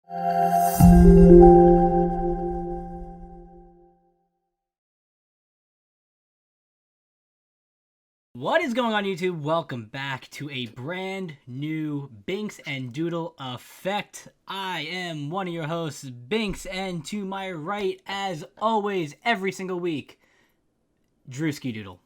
What is going on, YouTube? Welcome back to a brand new Binkz and Doodle effect. I am one of your hosts, Binkz, and to my right, as always, every single week, DrewskiDoodle.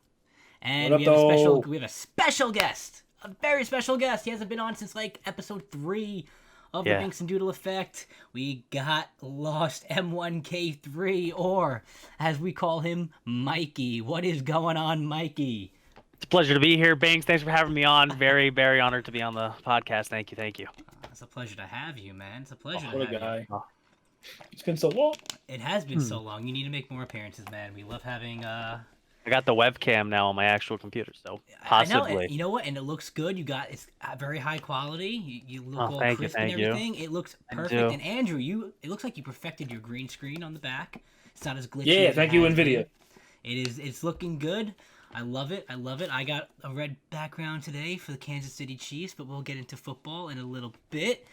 And we have a special guest, a very special guest. He hasn't been on since like episode 3 of the Binkz and Doodle effect. We got Lost M1K3, or as we call him, Mikey. What is going on, Mikey? It's a pleasure to be here, Binkz. Thanks for having me on. Very, very honored to be on the podcast. Thank you. It's a pleasure to have you, man. It's a pleasure to have you. Oh. It's been so long. It has been so long. You need to make more appearances, man. We love having... I got the webcam now on my actual computer, so possibly. I know, you know what? And it looks good. It's very high quality. You look all crisp and everything. It looks perfect. And Andrew, it looks like you perfected your green screen on the back. It's not as glitchy. Yeah, thank you, NVIDIA. It's looking good. I love it. I got a red background today for the Kansas City Chiefs, but we'll get into football in a little bit.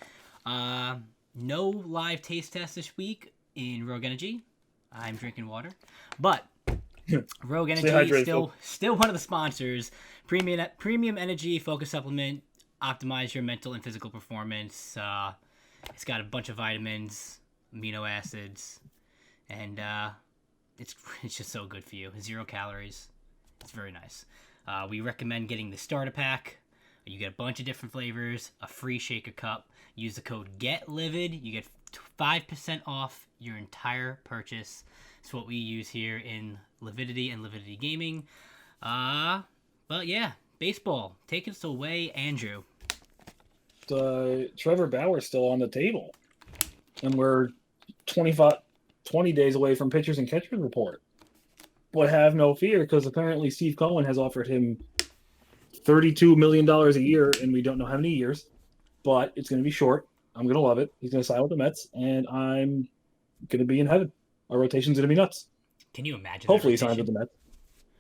No live taste test this week in Rogue Energy. I'm drinking water, but Rogue Energy is still one of the sponsors. Premium Energy Focus Supplement. Optimize your mental and physical performance. It's got a bunch of vitamins, amino acids, and it's just so good for you. 0 calories. It's very nice. We recommend getting the starter pack. You get a bunch of different flavors, a free shaker cup. Use the code GETLIVID. You get 5% off your entire purchase. It's what we use here in Lividity and Lividity Gaming. Well, yeah, baseball. Take us away, Andrew. Trevor Bauer's still on the table, and we're 20 days away from pitchers and catchers report. But have no fear, because apparently Steve Cohen has offered him $32 million a year, and we don't know how many years, but it's going to be short. I'm going to love it. He's going to sign with the Mets, and I'm going to be in heaven. Our rotation's going to be nuts. Can you imagine? Hopefully he signs with the Mets.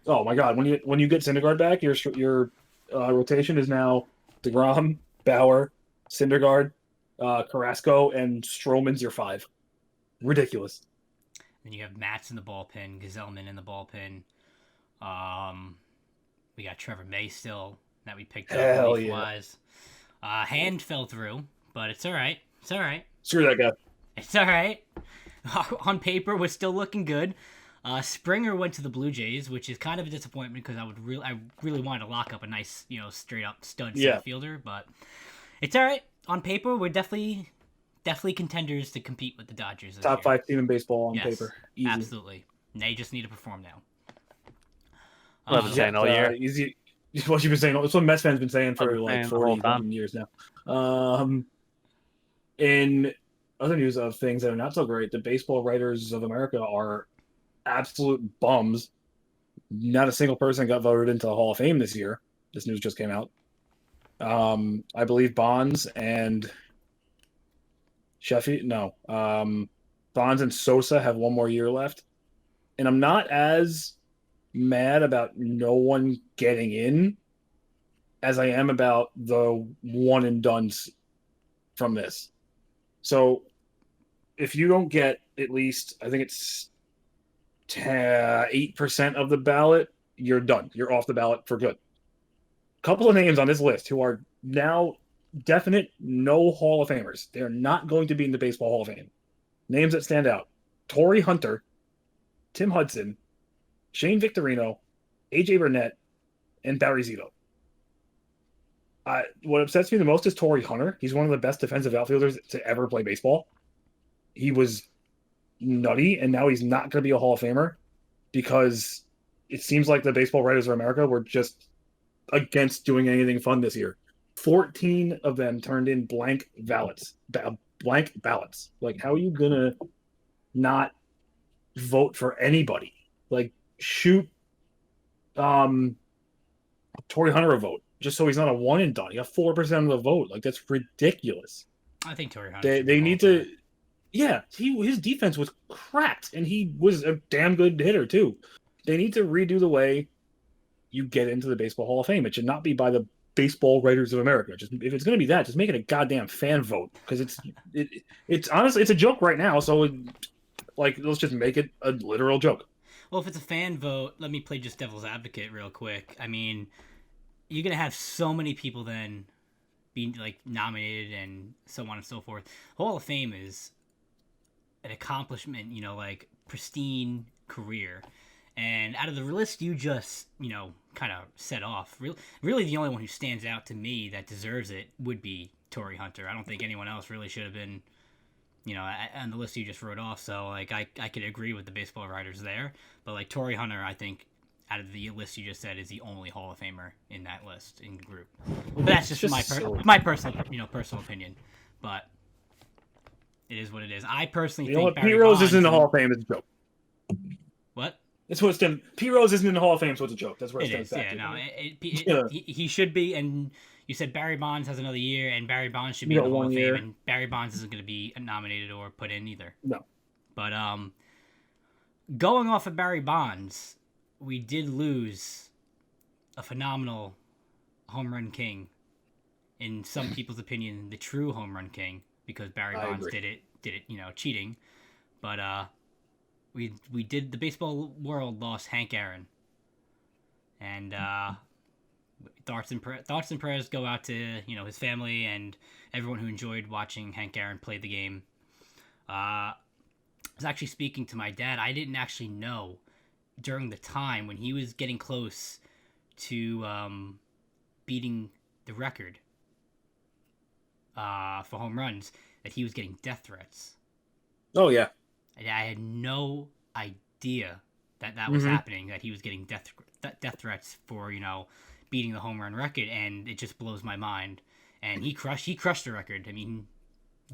Oh my God! When you get Syndergaard back, your rotation is now DeGrom, Bauer, Syndergaard, Carrasco, and Stroman's your 5. Ridiculous. Then you have Matz in the bullpen, Gazelman in the bullpen. We got Trevor May still that we picked up relief-wise. Hand fell through, but it's all right. Screw that guy. It's all right. On paper, we're still looking good. Springer went to the Blue Jays, which is kind of a disappointment because I really wanted to lock up a nice, straight up stud center fielder, but it's all right. On paper, we're definitely contenders to compete with the Dodgers this Top year. 5 team in baseball on paper. Easy. Absolutely. They just need to perform now. I've been saying all year. Easy. What you've been saying. It's what Mets fans been saying for like 40 years now. In other news of things that are not so great, the Baseball Writers of America are absolute bums. Not a single person got voted into the Hall of Fame this year. This news just came out. I believe Bonds and Bonds and Sosa have one more year left. And I'm not as mad about no one getting in as I am about the one and dones from this. So if you don't get at least, I think it's 8% of the ballot, you're done. You're off the ballot for good. A couple of names on this list who are now definite no Hall of Famers. They're not going to be in the Baseball Hall of Fame. Names that stand out: Torrey Hunter, Tim Hudson, Shane Victorino, AJ Burnett, and Barry Zito. What upsets me the most is Torrey Hunter. He's one of the best defensive outfielders to ever play baseball. He was nutty, and now he's not going to be a Hall of Famer because it seems like the Baseball Writers of America were just against doing anything fun this year. 14 of them turned in blank ballots. Like, how are you going to not vote for anybody? Like, shoot Torrey Hunter a vote just so he's not a one and done. He got 4% of the vote. Like, that's ridiculous. I think Torrey Hunter. They need to. Yeah, his defense was cracked, and he was a damn good hitter too. They need to redo the way you get into the Baseball Hall of Fame. It should not be by the Baseball Writers of America. Just if it's going to be that, just make it a goddamn fan vote because it's honestly it's a joke right now. So let's just make it a literal joke. Well, if it's a fan vote, let me play just devil's advocate real quick. I mean, you're gonna have so many people then being like nominated and so on and so forth. Hall of Fame is an accomplishment, like pristine career. And out of the list you just, kind of set off, really the only one who stands out to me that deserves it would be Torrey Hunter. I don't think anyone else really should have been, on the list you just wrote off. So, like, I could agree with the baseball writers there. But, like, Torrey Hunter, I think, out of the list you just said, is the only Hall of Famer in that list, in the group. But that's just my personal, personal opinion. But it is what it is. I personally think Barry Pete Rose Bonds isn't in the Hall of Fame. It's a joke. What? It's what it's Pete Rose isn't in the Hall of Fame, so it's a joke. That's where it is. back Yeah, no, he should be. And you said Barry Bonds has another year, and Barry Bonds should be in the Hall of Fame, and Barry Bonds isn't going to be nominated or put in either. No. But going off of Barry Bonds, we did lose a phenomenal home run king. In some people's opinion, the true home run king, because Barry Bonds did it, cheating. But we did, the baseball world lost Hank Aaron. And thoughts and prayers go out to, his family and everyone who enjoyed watching Hank Aaron play the game. I was actually speaking to my dad. I didn't actually know during the time when he was getting close to beating the record for home runs that he was getting death threats. Oh, yeah. I had no idea that was happening, that he was getting death threats for, beating the home run record, and it just blows my mind. And he crushed the record. I mean,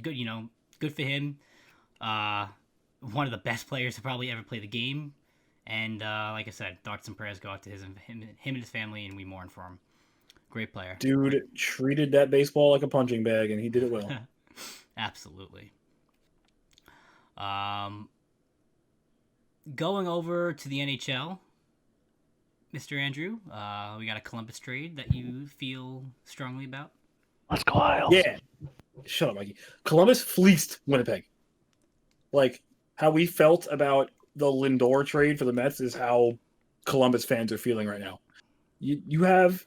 good, good for him. One of the best players to probably ever play the game. And like I said, thoughts and prayers go out to him and his family, and we mourn for him. Great player. Dude treated that baseball like a punching bag, and he did it well. Absolutely. Going over to the NHL, Mr. Andrew, we got a Columbus trade that you feel strongly about. Let's go, Isles. Yeah. Shut up, Mikey. Columbus fleeced Winnipeg. Like, how we felt about the Lindor trade for the Mets is how Columbus fans are feeling right now. You have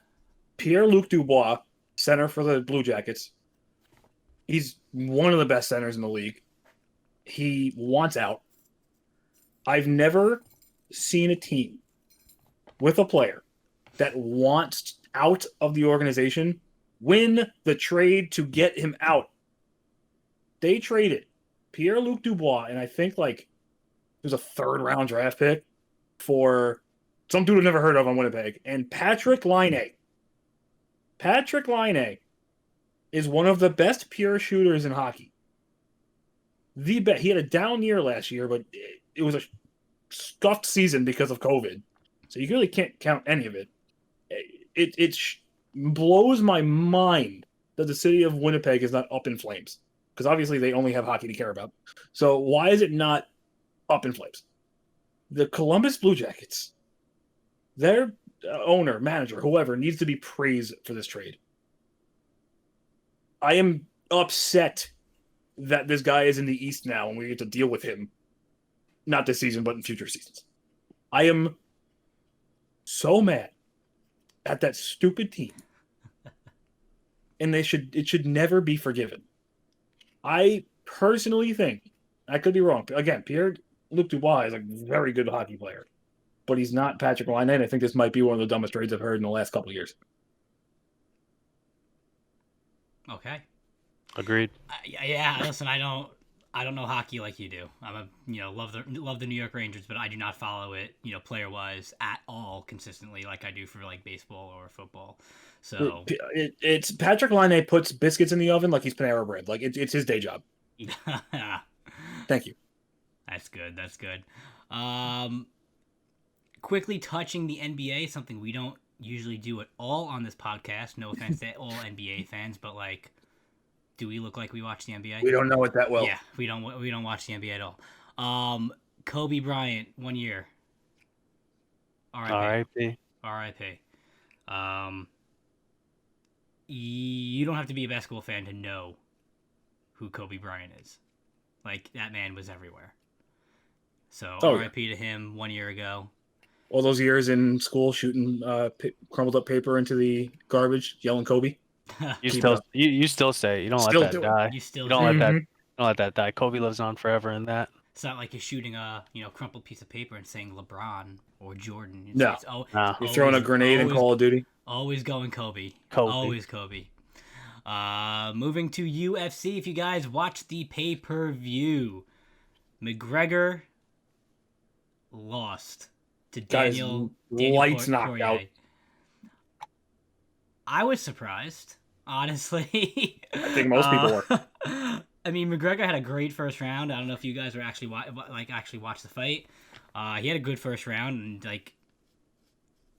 Pierre-Luc Dubois, center for the Blue Jackets. He's one of the best centers in the league. He wants out. I've never seen a team with a player that wants out of the organization win the trade to get him out. They traded Pierre-Luc Dubois, and I think there's a third-round draft pick for some dude I've never heard of on Winnipeg, and Patrick Laine. Patrick Laine is one of the best pure shooters in hockey. He had a down year last year, but it was a scuffed season because of COVID. So you really can't count any of it. It blows my mind that the city of Winnipeg is not up in flames. Because obviously they only have hockey to care about. So why is it not up in flames? The Columbus Blue Jackets, their owner, manager, whoever, needs to be praised for this trade. I am upset that this guy is in the East now and we get to deal with him. Not this season, but in future seasons. I am so mad at that stupid team. And it should never be forgiven. I personally think, I could be wrong. Again, Pierre-Luc Dubois is a very good hockey player. But he's not Patrick Laine, and I think this might be one of the dumbest trades I've heard in the last couple of years. Okay. Agreed. Yeah, listen, I don't know hockey like you do. I'm love the New York Rangers, but I do not follow it, player wise at all consistently like I do for baseball or football. So it's Patrick Laine puts biscuits in the oven like he's Panera Bread. Like it's his day job. Thank you. That's good. Quickly touching the NBA, something we don't usually do at all on this podcast. No offense to all NBA fans, but do we look like we watch the NBA? We don't know it that well. Yeah, we don't watch the NBA at all. Kobe Bryant, 1 year. R.I.P. you don't have to be a basketball fan to know who Kobe Bryant is. Like, that man was everywhere. So, R.I.P. to him 1 year ago. All those years in school shooting crumbled up paper into the garbage, yelling Kobe. You still say it. You don't Still let that do it. die. You don't let that. Don't let that die. Kobe lives on forever in that. It's not like you're shooting a crumpled piece of paper and saying LeBron or Jordan. No. You're throwing a grenade in Call of Duty. Always going Kobe. Always Kobe. Moving to UFC. If you guys watch the pay-per-view, McGregor lost to Daniel lights knocked Poirier. out. I was surprised, honestly. I think most people were. I mean, McGregor had a great first round. I don't know if you guys were actually watched the fight. He had a good first round, and like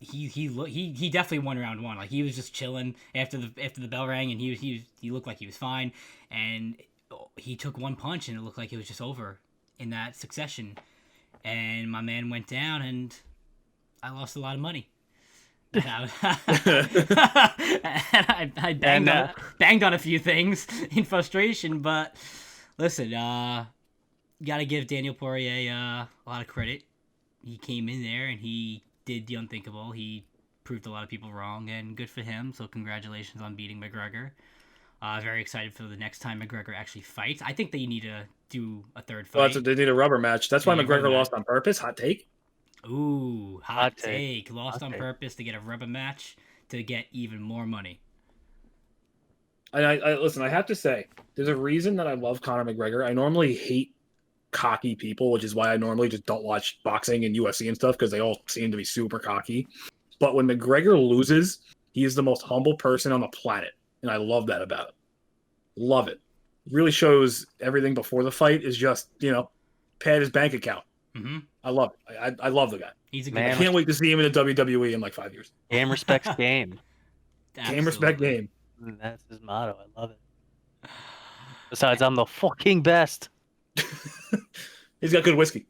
he definitely won round one. Like, he was just chilling after the bell rang, and he looked like he was fine. And he took one punch, and it looked like it was just over in that succession. And my man went down, and I lost a lot of money. And I banged on a few things in frustration, but listen, gotta give Daniel Poirier a lot of credit. He came in there and he did the unthinkable. He proved a lot of people wrong, and good for him. So congratulations on beating McGregor. Very excited for the next time McGregor actually fights. I think they need to do a third fight. Well, they need a rubber match. That's why McGregor lost on purpose. Hot take. Ooh, hot take. Lost on purpose to get a rubber match to get even more money. And I listen, I have to say, there's a reason that I love Conor McGregor. I normally hate cocky people, which is why I normally just don't watch boxing and UFC and stuff, because they all seem to be super cocky. But when McGregor loses, he is the most humble person on the planet. And I love that about him. Love it. Really shows everything before the fight is just, pad his bank account. Mm-hmm. I love it. I love the guy. He's a good man. I can't wait to see him in the WWE in like 5 years. Game respects game. Game respect game. That's his motto. I love it. Besides, I'm the fucking best. He's got good whiskey.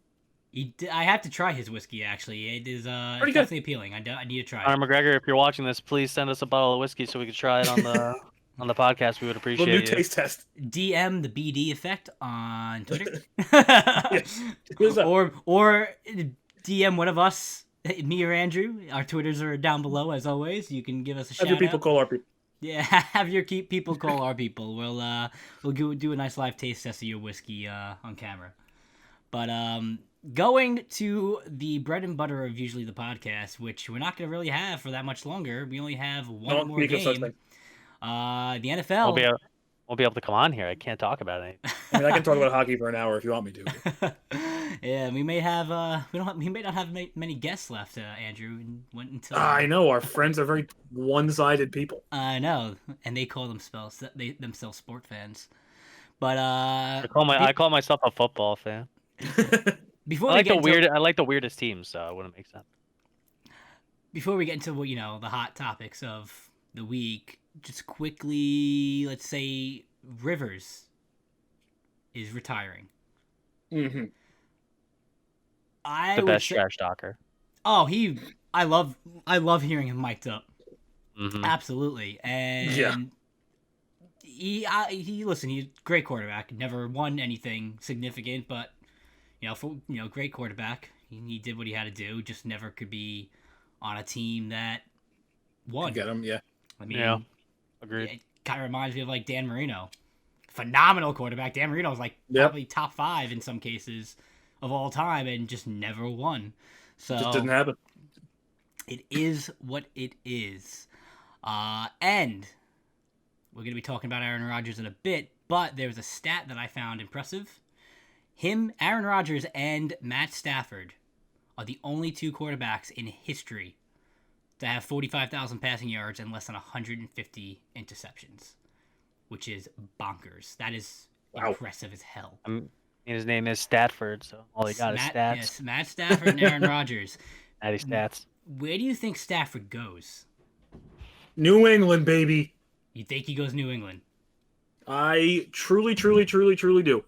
I have to try his whiskey, actually. It is definitely appealing. I need to try it. Conor McGregor, if you're watching this, please send us a bottle of whiskey so we can try it on the podcast. We would appreciate it. New taste test. DM the BD Effect on Twitter. or DM one of us, me or Andrew. Our Twitters are down below, as always. You can give us a shout out. Have your people call our people. Yeah, have your people call our people. We'll do a nice live taste test of your whiskey on camera. But going to the bread and butter of usually the podcast, which we're not going to really have for that much longer. We only have one more game. The NFL. We'll be able to come on here. I can't talk about it. I mean, I can talk about hockey for an hour if you want me to. Yeah, we may have. We may not have many guests left, Andrew. I know our friends are very one-sided people. I know, and they call themselves sport fans. But I call myself a football fan. Before I like the weirdest teams, so it wouldn't make sense. Before we get into the hot topics of the week, just quickly, let's say Rivers is retiring. Mm-hmm. The best trash talker. Oh, I love hearing him mic'd up. Mm-hmm. Absolutely, and yeah. He's a great quarterback. Never won anything significant, but great quarterback. He did what he had to do. Just never could be on a team that won. Get him, yeah. I mean, yeah, agreed. It kind of reminds me of like Dan Marino, phenomenal quarterback. Dan Marino was probably top 5 in some cases of all time, and just never won. So just didn't happen. It is what it is, and we're going to be talking about Aaron Rodgers in a bit, but there's a stat that I found impressive. Aaron Rodgers, and Matt Stafford are the only 2 quarterbacks in history to have 45,000 passing yards and less than 150 interceptions, which is bonkers. That is impressive as hell. His name is Stafford, so all he got is stats. Yes, Matt Stafford and Aaron Rodgers. Natty stats. Where do you think Stafford goes? New England, baby. You think he goes New England? I truly do.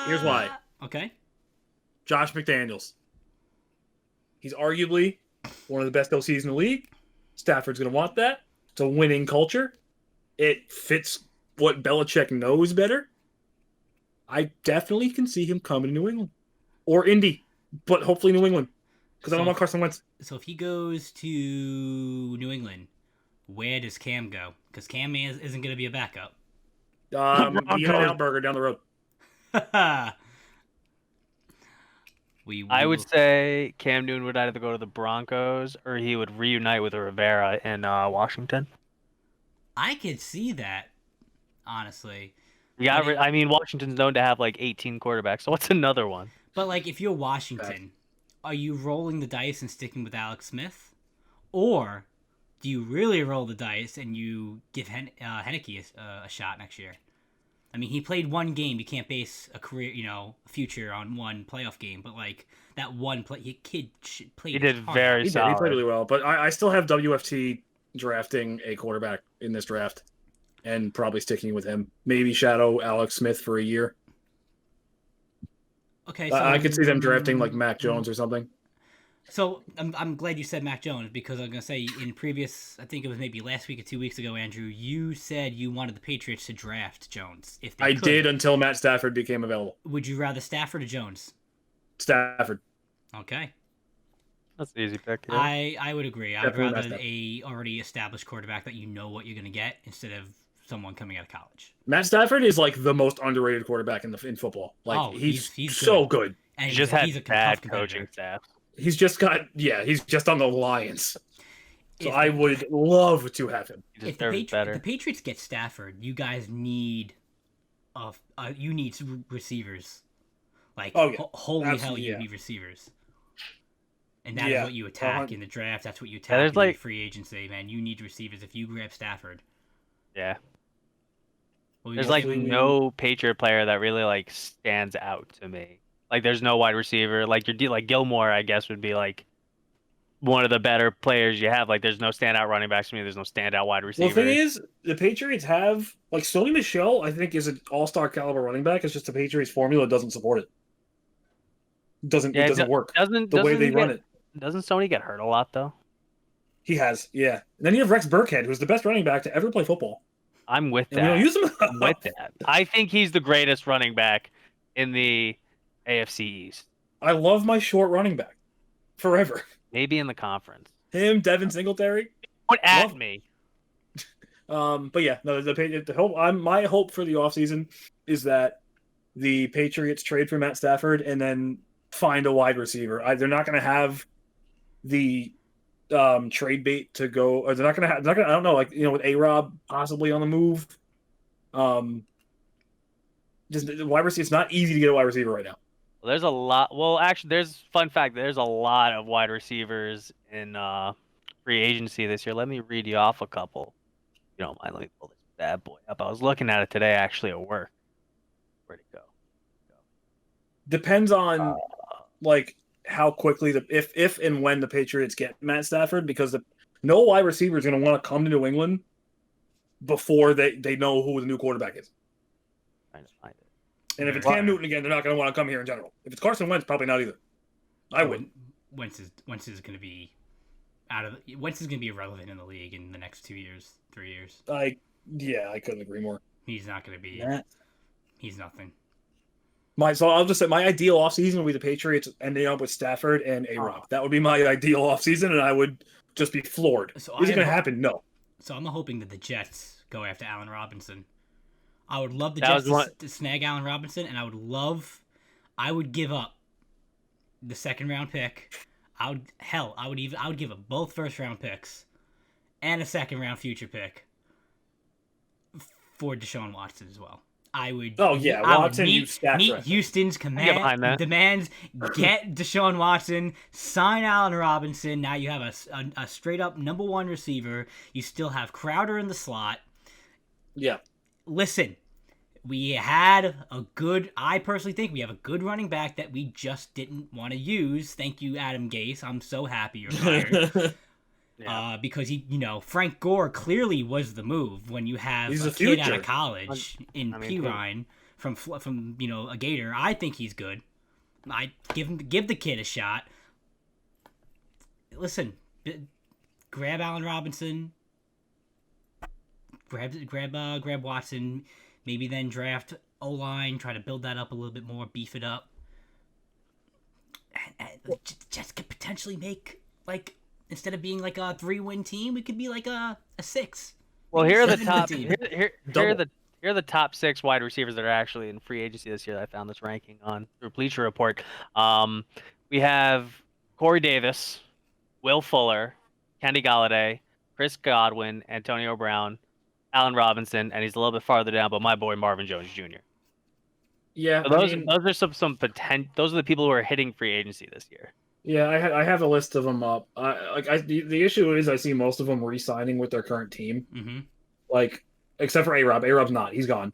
Here's why. Okay. Josh McDaniels. He's arguably one of the best OCs in the league. Stafford's going to want that. It's a winning culture. It fits what Belichick knows better. I definitely can see him coming to New England. Or Indy, but hopefully New England. Because I don't want Carson Wentz. So if he goes to New England, where does Cam go? Because Cam isn't going to be a backup. The In-N-Out Burger down the road. I would say Cam Newton would either go to the Broncos or he would reunite with Rivera in Washington. I could see that, honestly. Yeah, I mean, Washington's known to have like 18 quarterbacks, so what's another one? But, like, if you're Washington, are you rolling the dice and sticking with Alex Smith? Or do you really roll the dice and you give Heineke a shot next year? I mean, he played one game. You can't base a career, a future on one playoff game. But, like, that one kid played. He did very solid. He played really well. But I still have WFT drafting a quarterback in this draft and probably sticking with him. Maybe shadow Alex Smith for a year. Okay, so I could see them drafting, like, Mac Jones or something. So I'm glad you said Mac Jones, because I'm going to say in previous, I think it was maybe last week or 2 weeks ago, Andrew, you said you wanted the Patriots to draft Jones. If they could. did until Matt Stafford became available. Would you rather Stafford or Jones? Stafford. Okay. That's an easy pick. Yeah. I would agree. I'd rather a already established quarterback that you know what you're going to get instead of someone coming out of college. Matt Stafford is like the most underrated quarterback in football. Like he's so good. And he just had a bad coaching staff. He's just on the Lions. So I would love to have him. If the Patriots get Stafford, you guys need receivers. Like, holy hell, you need receivers. And that is what you attack in the draft. That's what you attack in the free agency, man. You need receivers if you grab Stafford. Yeah. There's like no Patriot player that really like stands out to me. Like, there's no wide receiver. Like, like Gilmore, I guess, would be like one of the better players you have. Like, there's no standout running backs to me. There's no standout wide receiver. Well, the thing is, the Patriots have like Sony Michel. I think is an all-star caliber running back. It's just the Patriots formula doesn't support it. It doesn't work. The way they run it. Doesn't Sony get hurt a lot though? He has, yeah. And then you have Rex Burkhead, who's the best running back to ever play football. I'm with that. We don't use him. I'm with that. I think he's the greatest running back in the AFC East. I love my short running back forever. Maybe in the conference. Him, Devin Singletary. Don't at me. But yeah, no. My hope for the offseason is that the Patriots trade for Matt Stafford and then find a wide receiver. They're not going to have the trade bait to go, or they're not going to. I don't know, like with A-Rob possibly on the move. Just the wide receiver. It's not easy to get a wide receiver right now. Well, there's a lot. Well, actually, fun fact. There's a lot of wide receivers in free agency this year. Let me read you off a couple. If you don't mind, let me pull this bad boy up. I was looking at it today, actually, at work. Where'd it go? Depends on like how quickly if and when the Patriots get Matt Stafford, because no wide receiver is going to want to come to New England before they know who the new quarterback is. Trying to find it. And if it's Cam Newton again, they're not going to want to come here in general. If it's Carson Wentz, probably not either. I wouldn't. Wentz is going to be Wentz is going to be irrelevant in the league in the next 2 years, 3 years. I couldn't agree more. He's not going to be. He's nothing. So I'll just say my ideal offseason would be the Patriots ending up with Stafford and A-Rob. That would be my ideal offseason, and I would just be floored. Is it going to happen? No. So I'm hoping that the Jets go after Allen Robinson. I would love the Jets to snag Allen Robinson, and I would give up the second-round pick. I would give up both first-round picks and a second-round future pick for Deshaun Watson as well. I would. Oh yeah, Watson. Meet Houston's demands. Get Deshaun Watson. Sign Allen Robinson. Now you have a straight up number one receiver. You still have Crowder in the slot. Yeah. Listen, I personally think we have a good running back that we just didn't want to use. Thank you, Adam Gase. I'm so happy you're fired. Yeah. Because Frank Gore clearly was the move when you have a kid out of college in Pirine from a Gator. I think he's good. I give the kid a shot. Listen, grab Allen Robinson. grab Watson, maybe then draft O-line, try to build that up a little bit more, beef it up. And Jets could potentially make, like, instead of being like a 3-win team, we could be like a 6. Well, here are the 7-win top. team. Here are the top 6 wide receivers that are actually in free agency this year that I found this ranking on through Bleacher Report. We have Corey Davis, Will Fuller, Kenny Galladay, Chris Godwin, Antonio Brown, Allen Robinson, and he's a little bit farther down, but my boy Marvin Jones Jr. Yeah, So those are some potential. Those are the people who are hitting free agency this year. Yeah, I have a list of them up. The issue is I see most of them re-signing with their current team. Mm-hmm. Like, except for A-Rob. A-Rob's not. He's gone.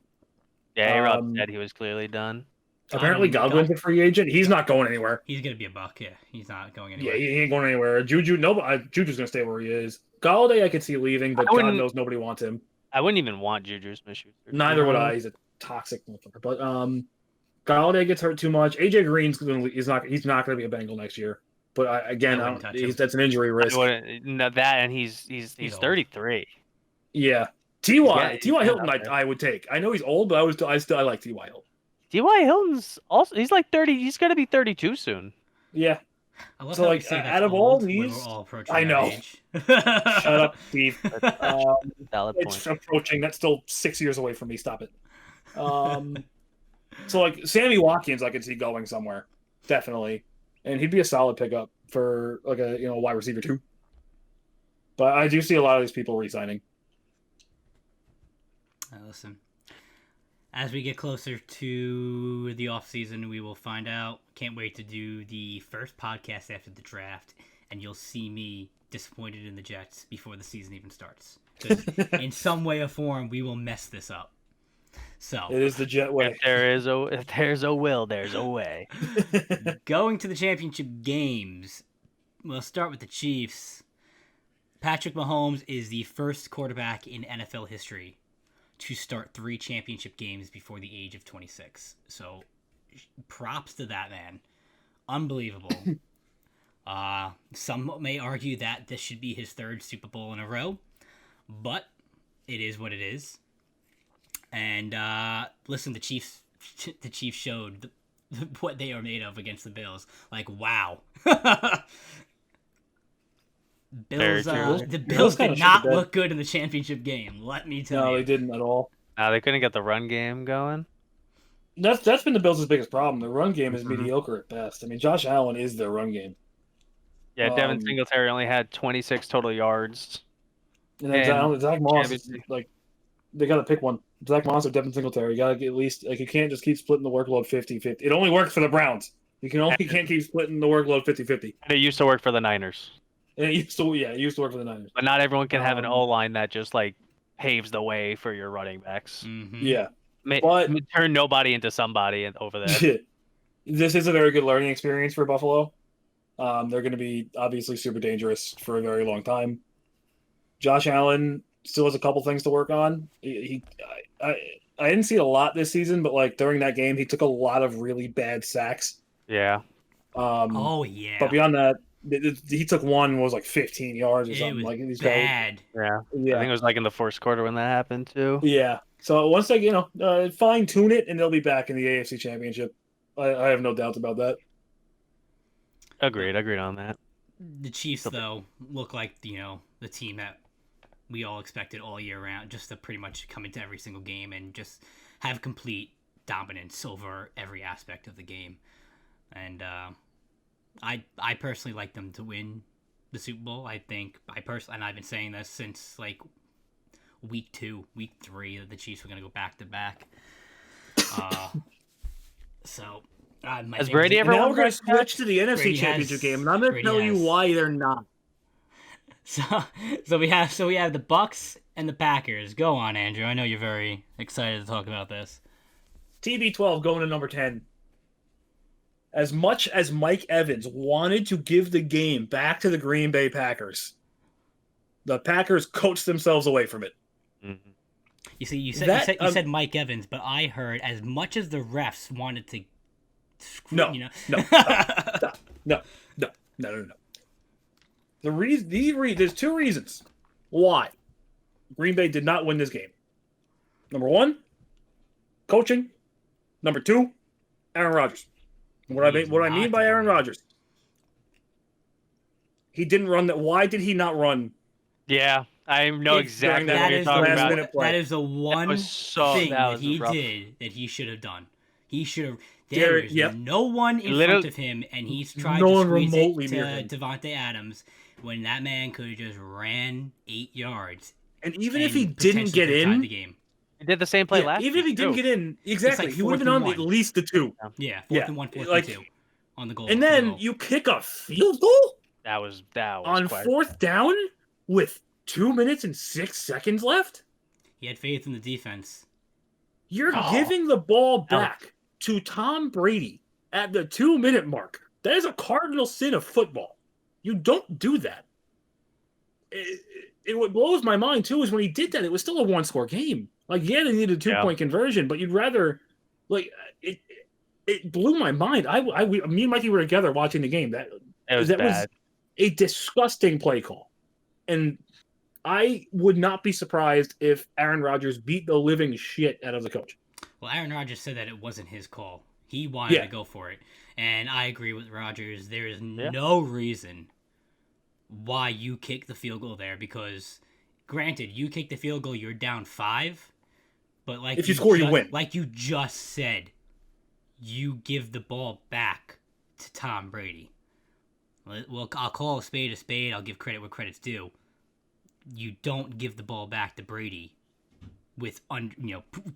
Yeah, A-Rob said he was clearly done. Apparently Godwin's a free agent. He's not going anywhere. He's going to be a buck, yeah. He's not going anywhere. Yeah, he ain't going anywhere. Juju's going to stay where he is. Galladay I could see leaving, but God knows nobody wants him. I wouldn't even want Juju Smith-Schuster. Neither would I. He's a toxic motherfucker. But Galladay gets hurt too much. AJ Green's he's not going to be a Bengal next year. But that's an injury risk. He's 33. Yeah. T.Y. Hilton I would take. I know he's old, but I like T.Y. Hilton. T.Y. Hilton's also, he's like 30. He's going to be 32 soon. Yeah. I love so, how like, we say out of all these, we're all approaching I know. age. Shut up, Steve. Valid it's point. approaching. That's still 6 years away from me. Stop it. So, like, Sammy Watkins, I could see going somewhere. Definitely. And he'd be a solid pickup for, like, a wide receiver, too. But I do see a lot of these people re-signing. Listen, as we get closer to the off-season, we will find out. Can't wait to do the first podcast after the draft, and you'll see me disappointed in the Jets before the season even starts. Because in some way or form, we will mess this up. So it is the Jet way. If there's a will, there's a way. Going to the championship games, we'll start with the Chiefs. Patrick Mahomes is the first quarterback in NFL history to start 3 championship games before the age of 26. So, props to that man. Unbelievable. Some may argue that this should be his 3rd Super Bowl in a row, but it is what it is. And listen, the Chiefs showed what they are made of against the Bills. Like, wow. The Bills did not look good in the championship game. Let me tell you. No, they didn't at all. They couldn't get the run game going. That's been the Bills' biggest problem. The run game is mediocre at best. I mean, Josh Allen is their run game. Yeah, Devin Singletary only had 26 total yards. And then Zach Moss, like, they got to pick one. Zach Moss or Devin Singletary. You got to get at least, like, you can't just keep splitting the workload 50-50. It only works for the Browns. You can't keep splitting the workload 50-50. And it used to work for the Niners. And it used to work for the Niners. But not everyone can have an O-line that just, like, paves the way for your running backs. Mm-hmm. Yeah. But turn nobody into somebody over there. This is a very good learning experience for Buffalo. They're going to be obviously super dangerous for a very long time. Josh Allen still has a couple things to work on. I didn't see a lot this season, but like during that game, he took a lot of really bad sacks. Yeah. Yeah. But beyond that, he took one was like 15 yards or something. It was bad. Yeah. I think it was like in the first quarter when that happened too. Yeah. So once they fine tune it, and they'll be back in the AFC Championship. I have no doubts about that. Agreed on that. The Chiefs, though, look like the team that we all expected all year round, just to pretty much come into every single game and just have complete dominance over every aspect of the game. And I personally like them to win the Super Bowl. And I've been saying this since like week 3 that the Chiefs were going to go back to back. So has Brady ever? Now we're going to switch to the NFC Championship game, and I'm going to tell you why they're not. So we have the Bucs and the Packers. Go on, Andrew. I know you're very excited to talk about this. TB12 going to number 10. As much as Mike Evans wanted to give the game back to the Green Bay Packers, the Packers coached themselves away from it. Mm-hmm. You see, you said Mike Evans, but I heard as much as the refs wanted to. No. There's 2 reasons why. Green Bay did not win this game. Number 1, coaching. Number 2, Aaron Rodgers. What I mean by Aaron Rodgers, he didn't run that. Why did he not run? Yeah, I know exactly what you're talking about. That is the one thing that he did that he should have done. He should have. There is no one in front of him, and he's trying to squeeze it to Devontae Adams when that man could have just ran 8 yards. And even if he didn't get in, the game. He did the same play last. Even if he didn't get in, exactly, he would have been on at least the 2. Yeah, 4th and 1, 4th and 2 on the goal. And then you kick a field goal. That was on 4th down with 2 minutes and 6 seconds left. He had faith in the defense. You're giving the ball back to Tom Brady at the 2-minute mark. That is a cardinal sin of football. You don't do that. What blows my mind too is when he did that, it was still a 1-score game. Like, they needed a 2-point conversion, but you'd rather, like, it blew my mind. Me and Mikey were together watching the game. That was a disgusting play call, and I would not be surprised if Aaron Rodgers beat the living shit out of the coach. Well, Aaron Rodgers said that it wasn't his call. He wanted to go for it, and I agree with Rodgers. There is no reason why you kick the field goal there, because, granted, you kick the field goal, you're down 5, but like if you score, you win. Like you just said, you give the ball back to Tom Brady. Well, I'll call a spade. I'll give credit where credit's due. You don't give the ball back to Brady with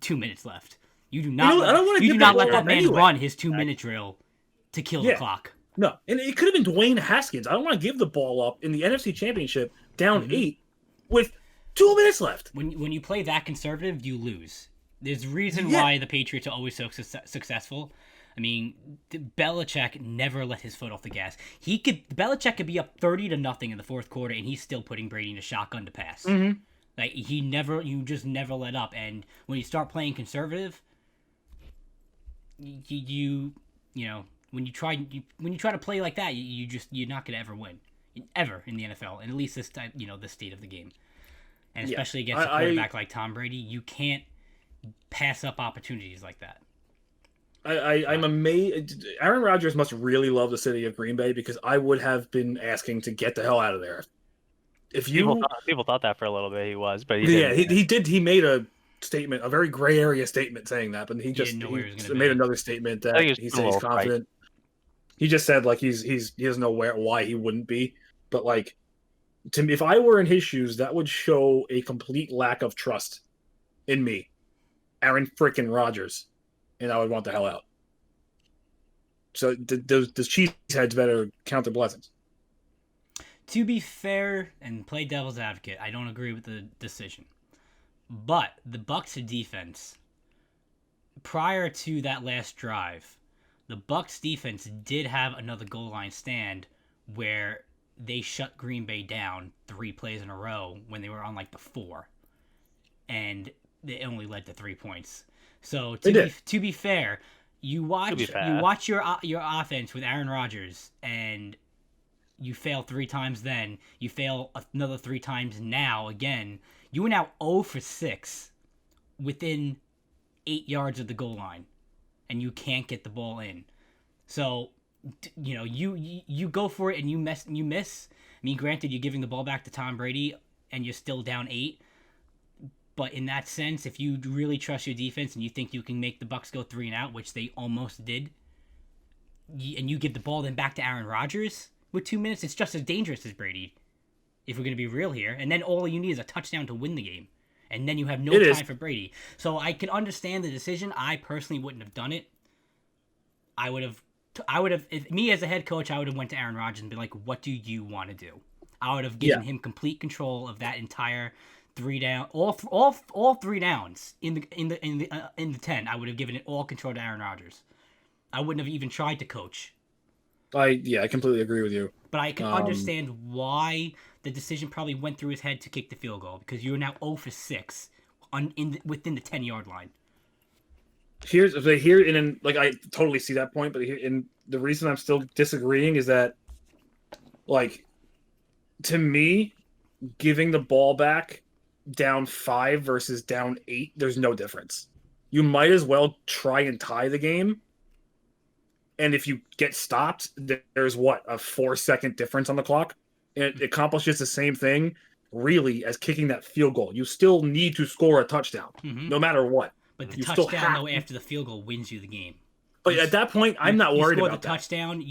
2 minutes left. You do not. You do not let that man run his 2-minute drill to kill the clock. No, and it could have been Dwayne Haskins. I don't want to give the ball up in the NFC Championship down 8 with 2 minutes left. When you play that conservative, you lose. There's a reason why the Patriots are always so successful. I mean, Belichick never let his foot off the gas. Belichick could be up 30-0 in the 4th quarter, and he's still putting Brady in a shotgun to pass. Mm-hmm. Like you just never let up. And when you start playing conservative, when you try to play like that, you're not going to ever win, ever in the NFL, and at least this time, the state of the game, and especially against a quarterback like Tom Brady, you can't pass up opportunities like that. I'm amazed. Aaron Rodgers must really love the city of Green Bay, because I would have been asking to get the hell out of there. People thought that for a little bit he was, but he did. He made a statement, a very gray area statement saying that, but he made another statement that he said he's confident. He just said like he doesn't know why he wouldn't be, but like, to me, if I were in his shoes, that would show a complete lack of trust in me, Aaron frickin' Rodgers, and I would want the hell out. So those cheeseheads better count their blessings. To be fair and play devil's advocate, I don't agree with the decision. But the Bucs' defense, prior to that last drive, the Bucs' defense did have another goal line stand where they shut Green Bay down 3 plays in a row when they were on like the 4. And they only led to 3 points. So to be fair, you watch your offense with Aaron Rodgers, and you fail 3 times then. You fail another 3 times now again. You are now 0 for 6 within 8 yards of the goal line, and you can't get the ball in. So, you go for it and you miss. I mean, granted, you're giving the ball back to Tom Brady, and you're still down 8. But in that sense, if you really trust your defense and you think you can make the Bucs go 3 and out, which they almost did, and you give the ball then back to Aaron Rodgers with 2 minutes, it's just as dangerous as Brady, if we're going to be real here. And then all you need is a touchdown to win the game. And then you have no time for Brady. So I can understand the decision. I personally wouldn't have done it. I would have, if me as a head coach, I would have went to Aaron Rodgers and been like, what do you want to do? I would have given him complete control of that entire 3 down, all 3 downs in the 10. I would have given it all control to Aaron Rodgers. I wouldn't have even tried to coach. I completely agree with you. But I can understand why the decision probably went through his head to kick the field goal, because you are now 0 for 6 within the 10-yard line. I totally see that point, but the reason I'm still disagreeing is that, like, to me, giving the ball back down 5 versus down 8, there's no difference. You might as well try and tie the game. And if you get stopped, there's what, a 4-second difference on the clock? And it accomplishes the same thing, really, as kicking that field goal. You still need to score a touchdown, no matter what. But the touchdown, though, after the field goal wins you the game. But at that point, I'm not worried about that. You score the touchdown,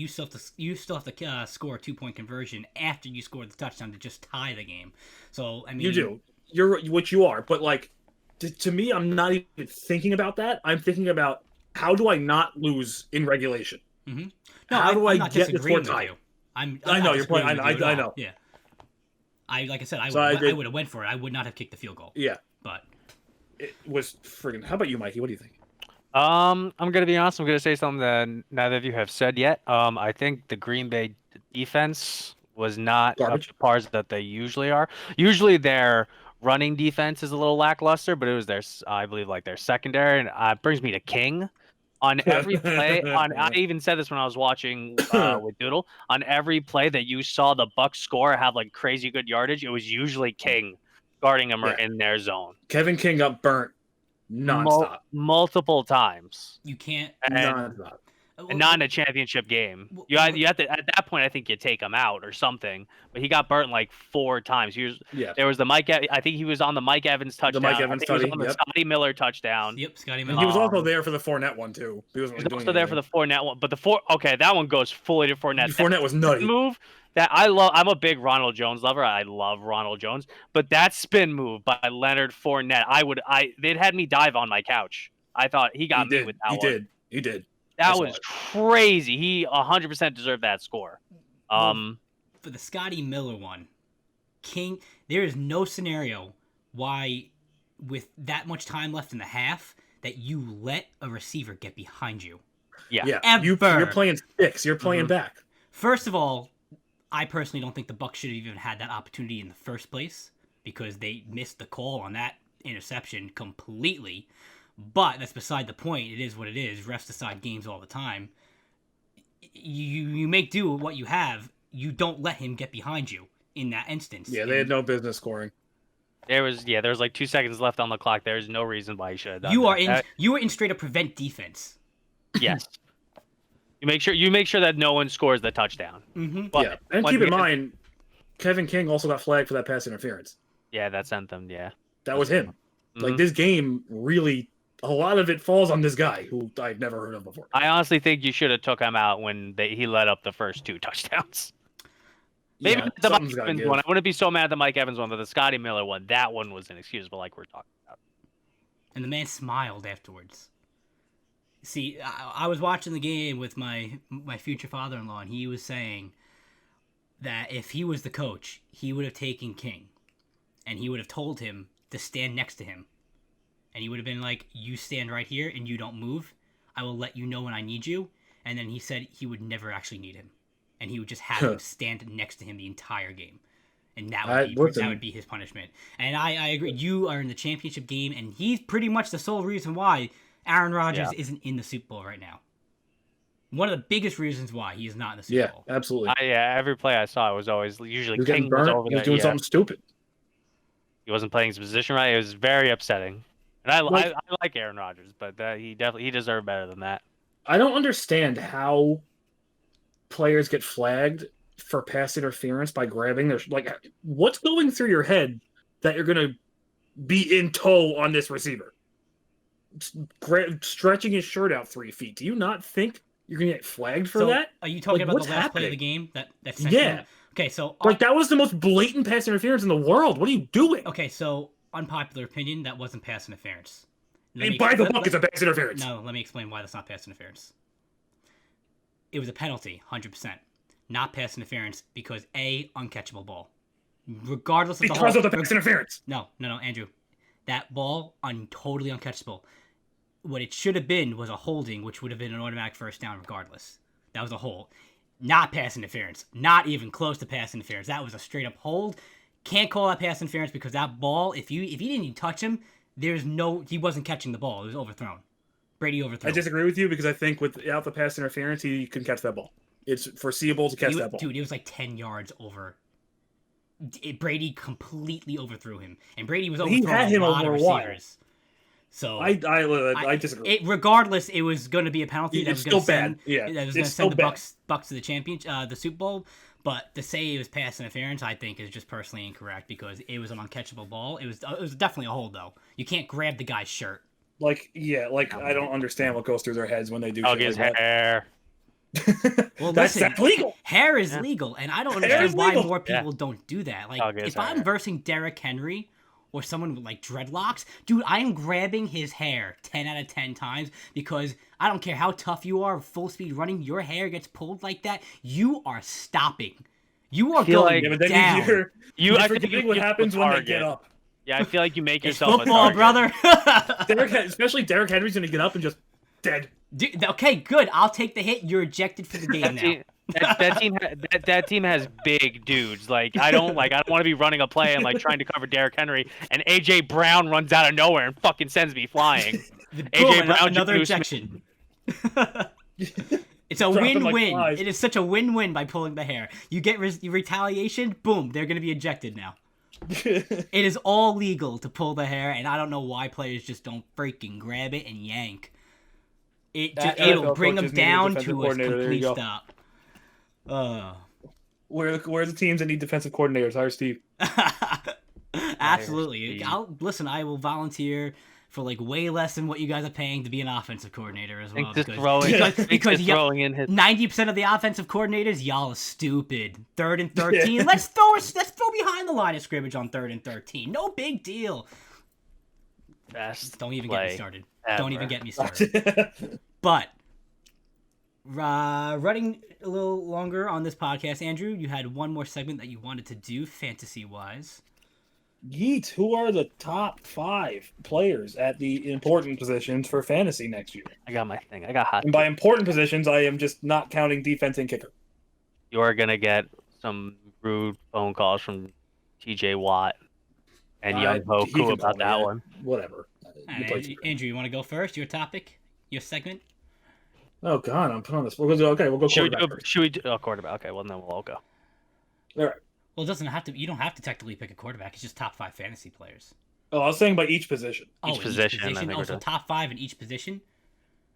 you still have to score a 2-point conversion after you score the touchdown to just tie the game. So, I mean... You do. You're what you are. But, like, to me, I'm not even thinking about that. I'm thinking about, how do I not lose in regulation? No, how do I get the score tied? I know your point. I know. Yeah. Like I said, I would have went for it. I would not have kicked the field goal. Yeah. But it was friggin'. How about you, Mikey? What do you think? I'm gonna be honest. I'm gonna say something that neither of you have said yet. I think the Green Bay defense was not up to par that they usually are. Usually their running defense is a little lackluster, but it was their, I believe, like their secondary, and it brings me to King. On every play, I even said this when I was watching with Doodle. On every play that you saw the Bucs score have like crazy good yardage, it was usually King guarding him or in their zone. Kevin King got burnt nonstop, multiple times. You can't nonstop. And not in a championship game. You have to, at that point, I think you take him out or something. But he got burnt like 4 times. There was the Mike. I think he was on the Mike Evans touchdown. The Mike Evans he was on the Scotty Miller touchdown. Yep, Scotty Miller. He was also there for the Fournette one too. He was also there for the Fournette one. But that one goes fully to Fournette. Fournette was nutty. Move that I love. I'm a big Ronald Jones lover. I love Ronald Jones. But that spin move by Leonard Fournette, they'd had me dive on my couch. I thought he got me with that one. He did. That was crazy. He 100% deserved that score. For the Scotty Miller one, King, there is no scenario why, with that much time left in the half, that you let a receiver get behind you. Yeah. Ever. You're playing 6. You're playing back. First of all, I personally don't think the Bucs should have even had that opportunity in the first place because they missed the call on that interception completely. But that's beside the point. It is what it is. Refs decide games all the time. You make do with what you have. You don't let him get behind you in that instance. Yeah, they had no business scoring. There was like 2 seconds left on the clock. There's no reason why he should have done You were in straight up prevent defense. Yes. You make sure that no one scores the touchdown. Mm-hmm. But, and keep in mind, Kevin King also got flagged for that pass interference. Yeah, that sent them. Yeah, that was him. Mm-hmm. Like this game really. A lot of it falls on this guy who I've never heard of before. I honestly think you should have took him out when he let up the first 2 touchdowns. Maybe the Mike Evans one. I wouldn't be so mad at the Mike Evans one, but the Scotty Miller one, that one was inexcusable, like we're talking about. And the man smiled afterwards. See, I was watching the game with my future father-in-law, and he was saying that if he was the coach, he would have taken King, and he would have told him to stand next to him. And he would have been like, you stand right here and you don't move. I will let you know when I need you. And then he said he would never actually need him. And he would just have him stand next to him the entire game. And that would be his punishment. And I agree. You are in the championship game, and he's pretty much the sole reason why Aaron Rodgers isn't in the Super Bowl right now. One of the biggest reasons why he is not in the Super Bowl. Yeah, absolutely. Every play I saw, it was always usually King was over there. He was doing something stupid. He wasn't playing his position right. It was very upsetting. And I like Aaron Rodgers, but he deserved better than that. I don't understand how players get flagged for pass interference by grabbing their what's going through your head that you're going to be in tow on this receiver, stretching his shirt out 3 feet. Do you not think you're going to get flagged for that? Are you talking about the last play of the game? That's Okay, so that was the most blatant pass interference in the world. What are you doing? Okay, so unpopular opinion, that wasn't pass interference. By the book, it's a pass interference. No, let me explain why that's not pass interference. It was a penalty, 100%. Not pass interference because uncatchable ball. Regardless of because of the pass interference. No, Andrew. That ball, totally uncatchable. What it should have been was a holding, which would have been an automatic first down regardless. That was a hold. Not pass interference. Not even close to pass interference. That was a straight up hold. Can't call that pass interference because that ball, if you didn't even touch him, he wasn't catching the ball. It was overthrown. Brady overthrown. I disagree with you because I think without the pass interference, he couldn't catch that ball. It's foreseeable to catch that ball. Dude, it was like 10 yards over. Brady completely overthrew him, and Brady was He overthrowing had a him lot over of a while. receivers. So I disagree. Regardless, it was going to be a penalty that It's was going to still send. bad. Yeah, That was it's going to still send the bad. Bucs to the Super Bowl. But to say it was pass interference, I think, is just personally incorrect because it was an uncatchable ball. It was definitely a hold though. You can't grab the guy's shirt. Like I don't understand what goes through their heads when they do Hug shit his like hair. that. Well, that's legal. Hair is Yeah. legal, and I don't Hair is understand why legal. more people don't do that. Like, Hug his if I'm hair. versing Derrick Henry or someone with like dreadlocks, dude, I am grabbing his hair 10 out of 10 times because I don't care how tough you are, full speed running, your hair gets pulled like that, you are stopping. You are feel going like- Yeah, but then down. you're I think forgetting you what get happens the when they target. get up. Yeah, I feel like you make It's yourself football, a target. brother. Especially Derrick Henry's gonna get up and just dead. Dude, okay, good. I'll take the hit. You're ejected for the game now. That team has big dudes. Like I don't want to be running a play and like trying to cover Derrick Henry, and AJ Brown runs out of nowhere and fucking sends me flying. Boom, Brown, another Juju ejection. It's a Dropping like win-win. flies. It is such a win-win by pulling the hair. You get retaliation, boom, they're going to be ejected now. It is all legal to pull the hair, and I don't know why players just don't freaking grab it and yank. It'll bring them coaches need a down defensive to a coordinator. There you complete go. stop. Where are the teams that need defensive coordinators? Hire Steve. Absolutely. Steve. I will volunteer for like way less than what you guys are paying to be an offensive coordinator as well. Just throwing, because throwing in his 90% of the offensive coordinators, y'all are stupid. 3rd and 13. Let's throw behind the line of scrimmage on 3rd and 13. No big deal. best. Don't even play get me started. ever. Don't even get me started. But running a little longer on this podcast, Andrew, you had one more segment that you wanted to do fantasy-wise. Yeet, who are the top 5 players at the important positions for fantasy next year? I got my thing. I got hot. And by important positions, I am just not counting defense and kicker. You're gonna get some rude phone calls from TJ Watt and Young He Hoku can about call me that that. one. Whatever. You play too. Andrew, you want to go first? Your topic? Your segment? Oh God, I'm put on this. We'll go Should quarterback first. we do quarterback? Okay, well then we'll all go. All right. Well, it doesn't have to. You don't have to technically pick a quarterback. It's just top 5 fantasy players. Oh, I was saying by each position. Oh, Each in position, I think Oh, we're so doing. top 5 in each position.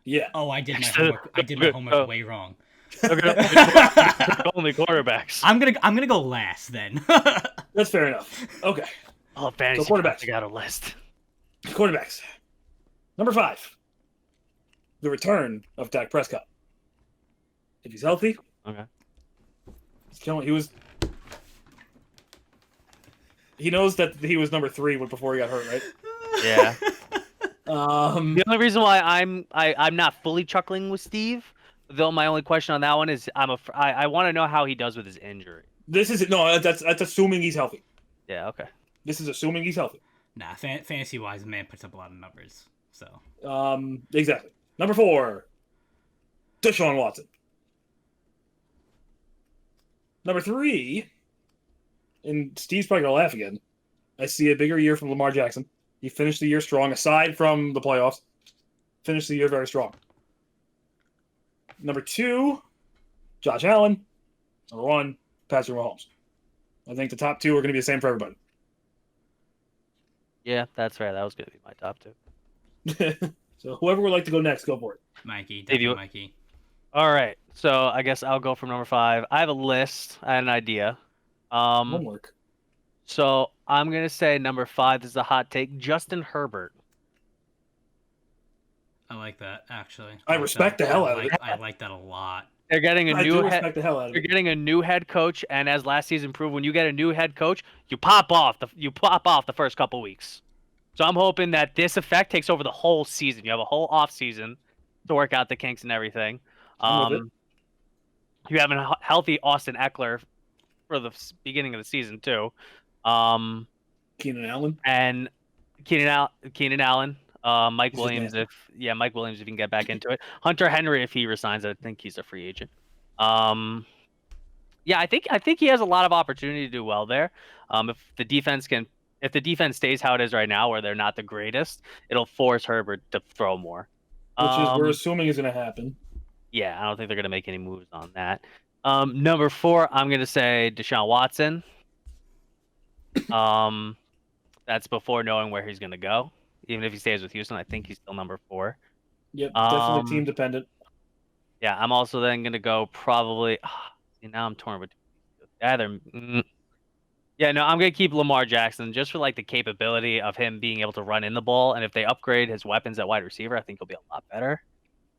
Yeah. Oh, I did my So- homework. I did my homework way wrong. Only quarterbacks. I'm gonna go last then. That's fair enough. Okay. Oh, fantasy So quarterbacks. I got a list. Quarterbacks. Number 5. The return of Dak Prescott. If he's healthy, Okay. he's killing. He knows that he was number 3 before he got hurt, right? Yeah. Um, The only reason why I'm not fully chuckling with Steve, though, my only question on that one is I want to know how he does with his injury. that's assuming he's healthy. Yeah. Okay. This is assuming he's healthy. Nah, fantasy-wise, the man puts up a lot of numbers. So Exactly. Number 4, Deshaun Watson. Number 3, and Steve's probably gonna laugh again. I see a bigger year from Lamar Jackson. He finished the year strong, aside from the playoffs. Finished the year very strong. Number 2, Josh Allen. Number 1, Patrick Mahomes. I think the top 2 are going to be the same for everybody. Yeah, that's right. That was gonna be my top 2. So whoever would like to go next, go for it. Mikey, If definitely you- Mikey. All right. So I guess I'll go from number 5. I have a list. I had an idea. Homework. So I'm gonna say number 5 this is a hot take. Justin Herbert. I like that actually. I respect the hell out of it. I like that a lot. They're getting a I new do head. respect the hell out of You're it. getting a new head coach, and as last season proved, when you get a new head coach, you pop off the first couple weeks. So I'm hoping that this effect takes over the whole season. You have a whole off season to work out the kinks and everything. I'm with it. You have a healthy Austin Eckler for the beginning of the season too, Keenan Allen. and Keenan Allen, Mike He's just Williams nasty. Mike Williams if he can get back into it. Hunter Henry if he resigns, I think he's a free agent. Yeah, I think he has a lot of opportunity to do well there. If the defense stays how it is right now, where they're not the greatest, it'll force Herbert to throw more. Which is we're assuming is going to happen. Yeah, I don't think they're going to make any moves on that. Number 4, I'm going to say Deshaun Watson. That's before knowing where he's gonna go. Even if he stays with Houston, I think he's still number 4. Yep, definitely team Um, dependent. yeah, I'm also then gonna go probably. See, now I'm torn between either. Yeah, no, I'm gonna keep Lamar Jackson just for like the capability of him being able to run in the ball, and if they upgrade his weapons at wide receiver, I think he'll be a lot better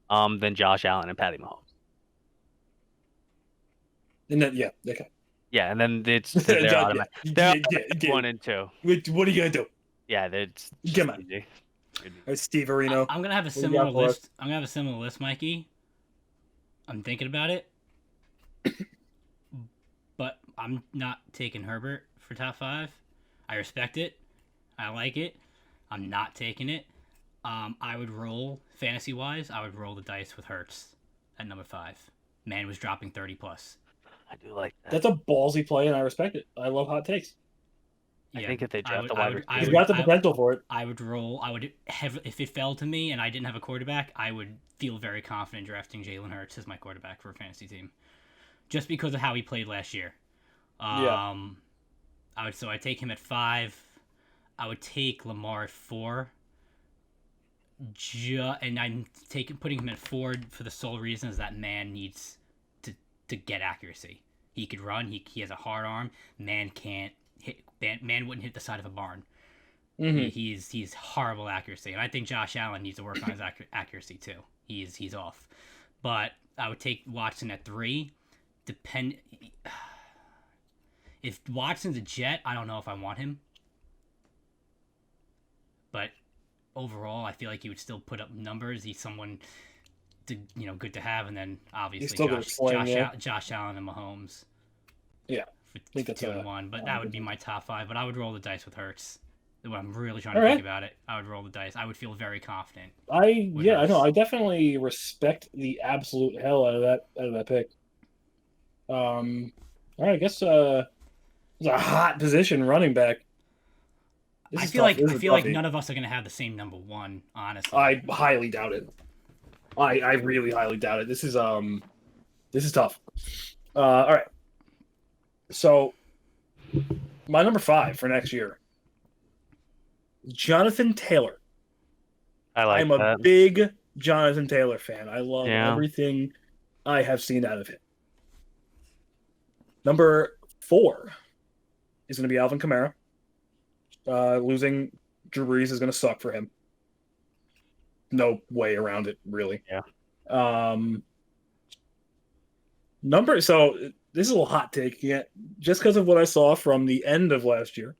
than Josh Allen and Patty Mahomes. And then, yeah, okay. Yeah, and then they're automatic. They're Yeah. 1 and 2. What are you gonna do? Yeah, it's Come on. easy. All right, Steve Areno. I'm gonna have a What do you similar got for us? list. I'm gonna have a similar list, Mikey. I'm thinking about it, but I'm not taking Herbert for top 5. I respect it. I like it. I'm not taking it. I would roll fantasy wise. I would roll the dice with Hurts at number 5. Man was dropping 30 plus. I do like that. That's a ballsy play, and I respect it. I love hot takes. I think if they draft a I wide would- receiver, He's got the potential for it. I would roll. I would have if it fell to me and I didn't have a quarterback. I would feel very confident drafting Jalen Hurts as my quarterback for a fantasy team, just because of how he played last year. Yeah. I'd take him at 5. I would take Lamar at 4. And I'm putting him at 4 for the sole reason is that man needs to get accuracy. He could run. He has a hard arm. Man can't hit. Man wouldn't hit the side of a barn. Mm-hmm. He's horrible accuracy, and I think Josh Allen needs to work on his accuracy too. He's off. But I would take Watson at 3. If Watson's a Jet, I don't know if I want him. But overall, I feel like he would still put up numbers. He's someone good to have, and then obviously Josh Allen and Mahomes. Yeah, for I think that's 2 and 1. But that would be my top 5. But I would roll the dice with Hurts. When I'm really trying to think about it, I would roll the dice. I would feel very confident. I know. I definitely respect the absolute hell out of that pick. All right, I guess it's a hot position, running back. I feel like none of us are gonna have the same number 1. Honestly, I highly doubt it. I really highly doubt it. This is tough. All right. So my number 5 for next year, Jonathan Taylor. I'm a big Jonathan Taylor fan. I love everything I have seen out of him. Number 4 is going to be Alvin Kamara. Losing Drew Brees is going to suck for him. No way around it, really. Yeah. So this is a little hot take, just because of what I saw from the end of last year.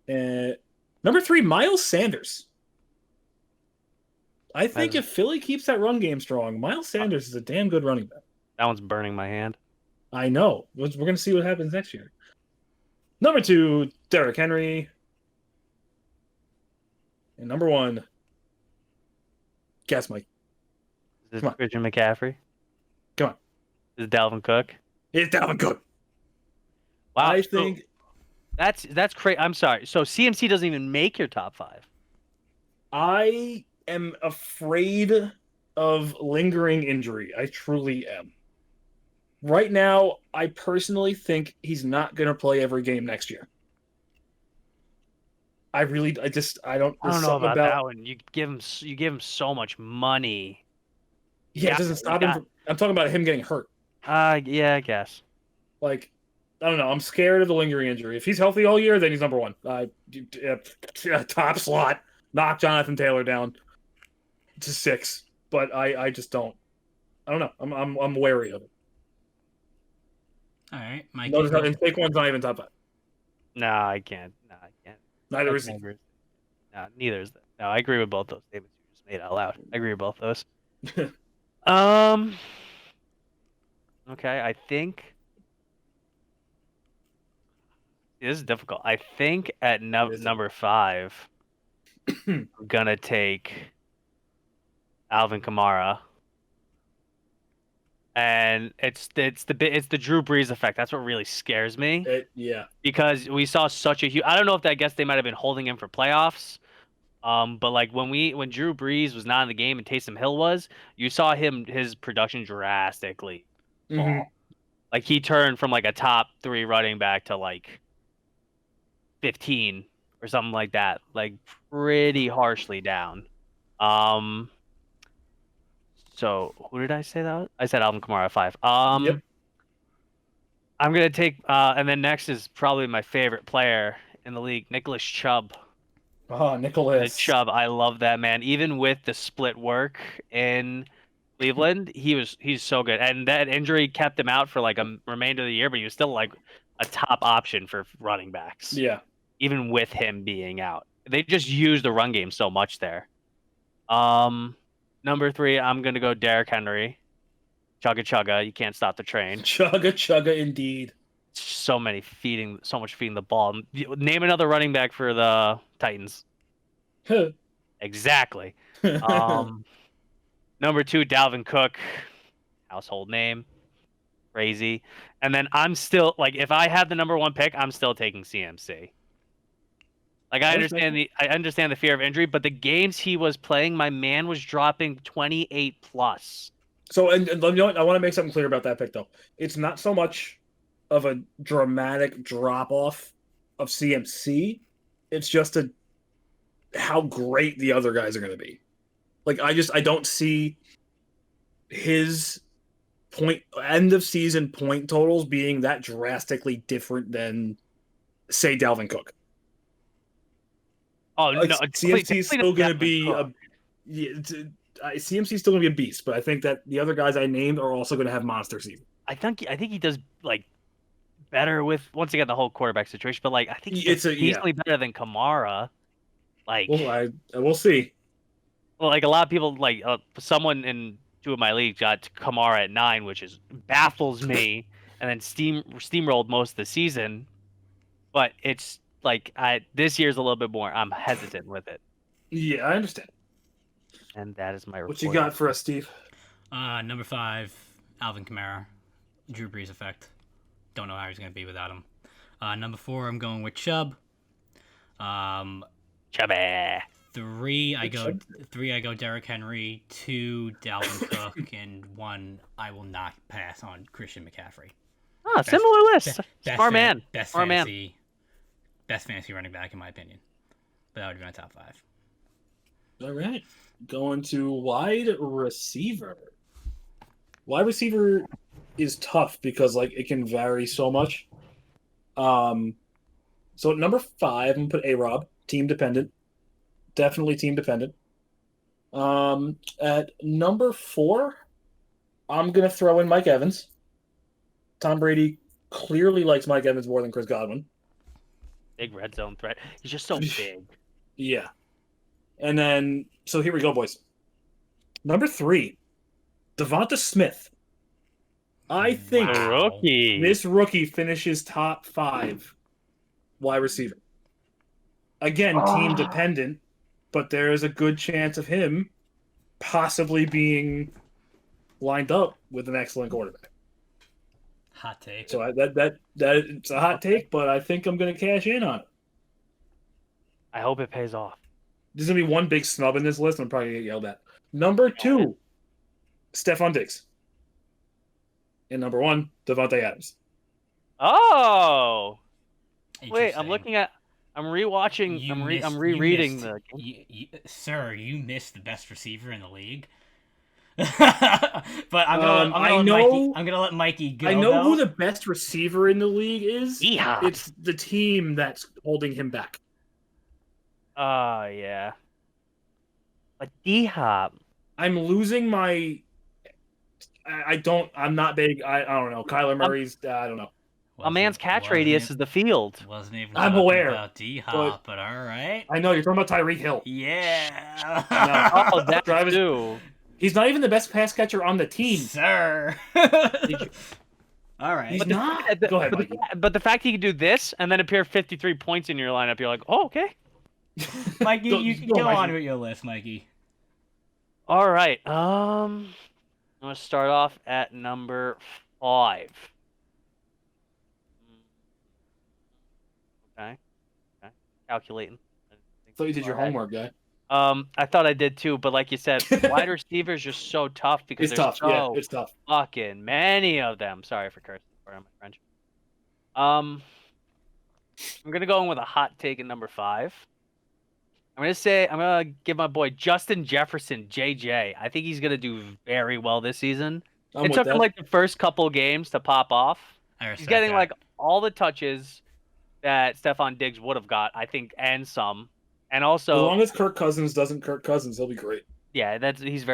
Number 3, Miles Sanders. I think if Philly keeps that run game strong, Miles Sanders is a damn good running back. That one's burning my hand. I know. We're going to see what happens next year. Number 2, Derrick Henry. And number 1, guess, Mike. Is it Christian McCaffrey? Come on. Is it Dalvin Cook? It's Dalvin Cook. Wow. I think that's crazy. I'm sorry. So CMC doesn't even make your top 5. I am afraid of lingering injury. I truly am. Right now, I personally think he's not going to play every game next year. I don't know about that one. You give him so much money. Yeah, it doesn't stop him. I'm talking about him getting hurt. Yeah, I guess. Like, I don't know. I'm scared of the lingering injury. If he's healthy all year, then he's number 1. Top slot. Knock Jonathan Taylor down to 6. But I just don't. I don't know. I'm wary of it. All right, Mike. Notice how Saquon's not even top 5. No, I can't. Neither is he. No, neither is that. No, I agree with both those statements you just made out loud. I agree with both those. Okay, I think this is difficult. I think at number 5, I'm gonna take Alvin Kamara, and it's the Drew Brees effect. That's what really scares me. Because we saw such a huge. I don't know if I guess they might have been holding him for playoffs. But like when Drew Brees was not in the game and Taysom Hill was, you saw his production drastically fall. Mm-hmm. Like he turned from like a top 3 running back to like 15 or something like that. Like pretty harshly down. So who did I say that was? I said Alvin Kamara at 5. Yep. I'm gonna take and then next is probably my favorite player in the league, Nicholas Chubb. Oh, Nicholas Chubb, I love that man. Even with the split work in Cleveland, he's so good. And that injury kept him out for like a remainder of the year, but he was still like a top option for running backs. Yeah. Even with him being out. They just use the run game so much there. Number 3, I'm gonna go Derrick Henry. Chugga chugga, you can't stop the train. Chugga chugga indeed. So much feeding the ball. Name another running back for the Titans. Exactly. Number 2, Dalvin Cook. Household name. Crazy. And then I'm still like, if I had the number 1 pick, I'm still taking CMC. Like I understand the fear of injury, but the games he was playing, my man was dropping 28 plus. So and you know what? I want to make something clear about that pick though. It's not so much of a dramatic drop off of CMC. It's just how great the other guys are going to be. Like I don't see his end of season point totals being that drastically different than say Dalvin Cook. Oh no, CMC is still going to be CMC is still going to be a beast, but I think that the other guys I named are also going to have monster season. I think he does like better with once again the whole quarterback situation, but like I think he's easily better than Kamara. Like, well, we'll see. Well, like a lot of people, like someone in 2 of my leagues got Kamara at 9, which baffles me, and then steamrolled most of the season. But it's like this year's a little bit more. I'm hesitant with it. Yeah, I understand. And that is my report. What you got for us, Steve? Number 5, Alvin Kamara. Drew Brees effect. Don't know how he's going to be without him. Number 4, I'm going with Chubb. Chubby. 3, I go Derrick Henry. 2, Dalvin Cook. And 1, I will not pass on Christian McCaffrey. Similar list. Smart man. Best fantasy running back, in my opinion. But that would be my top 5. All right. Going to wide receiver. Wide receiver is tough because like it can vary so much. So at number 5, I'm gonna put A-Rob, team dependent. Definitely team dependent. At number 4, I'm gonna throw in Mike Evans. Tom Brady clearly likes Mike Evans more than Chris Godwin. Big red zone threat. He's just so big. Yeah. And then, so here we go, boys. Number 3, Devonta Smith. I think this rookie finishes top 5 wide receiver. Again, team dependent, but there is a good chance of him possibly being lined up with an excellent quarterback. Hot take. So that it's a hot take, but I think I'm going to cash in on it. I hope it pays off. There's going to be one big snub in this list, and I'm probably going to get yelled at. Number 2, Stephon Diggs. And number 1, Devontae Adams. Oh! Wait, I'm rewatching. I'm rereading the. Sir, you missed the best receiver in the league. But I'm gonna let Mikey go. I know who the best receiver in the league is. D-Hop. It's the team that's holding him back. Yeah. But D-Hop. I'm losing my. I'm not big. I don't know. Kyler Murray's. I don't know. A man's catch radius is the field. Wasn't even. I'm aware about D-Hop, but all right. I know you're talking about Tyreek Hill. Yeah. No. Oh, that too. He's not even the best pass catcher on the team, sir. All right. He's not. Go ahead, Mikey. But the fact he can do this and then appear 53 points in your lineup, you're like, oh, okay. Mikey, you can go on with your list, Mikey. All right. I'm gonna start off at number 5. Okay. Calculating. I thought you did your homework, guy. I thought I did too, but like you said, wide receivers are so tough because it's tough. Fucking many of them. Sorry for cursing. Pardon my French. I'm gonna go in with a hot take at number 5. I'm gonna give my boy Justin Jefferson, JJ. I think he's gonna do very well this season. It took him like the first couple games to pop off. He's getting like all the touches that Stephon Diggs would have got, I think, and some. And also, as long as Kirk Cousins doesn't Kirk Cousins, he'll be great. Yeah, that's why he's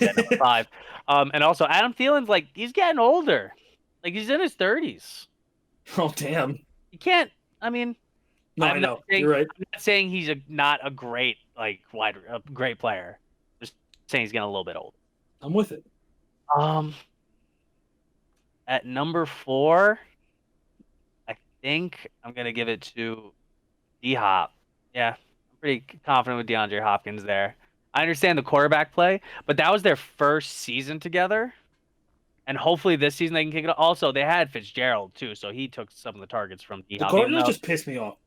at number 5. And also Adam Thielen's like he's getting older, like he's in his 30s. Oh damn! You can't. I mean, no, I know you're right. I'm not saying he's not a great great player. Just saying he's getting a little bit old. I'm with it. At number 4, I think I'm gonna give it to D-Hop. Yeah, I'm pretty confident with DeAndre Hopkins there. I understand the quarterback play, but that was their first season together. And hopefully this season they can kick it up. Also, they had Fitzgerald too, so he took some of the targets from D-Hop. The Cardinals just pissed me off.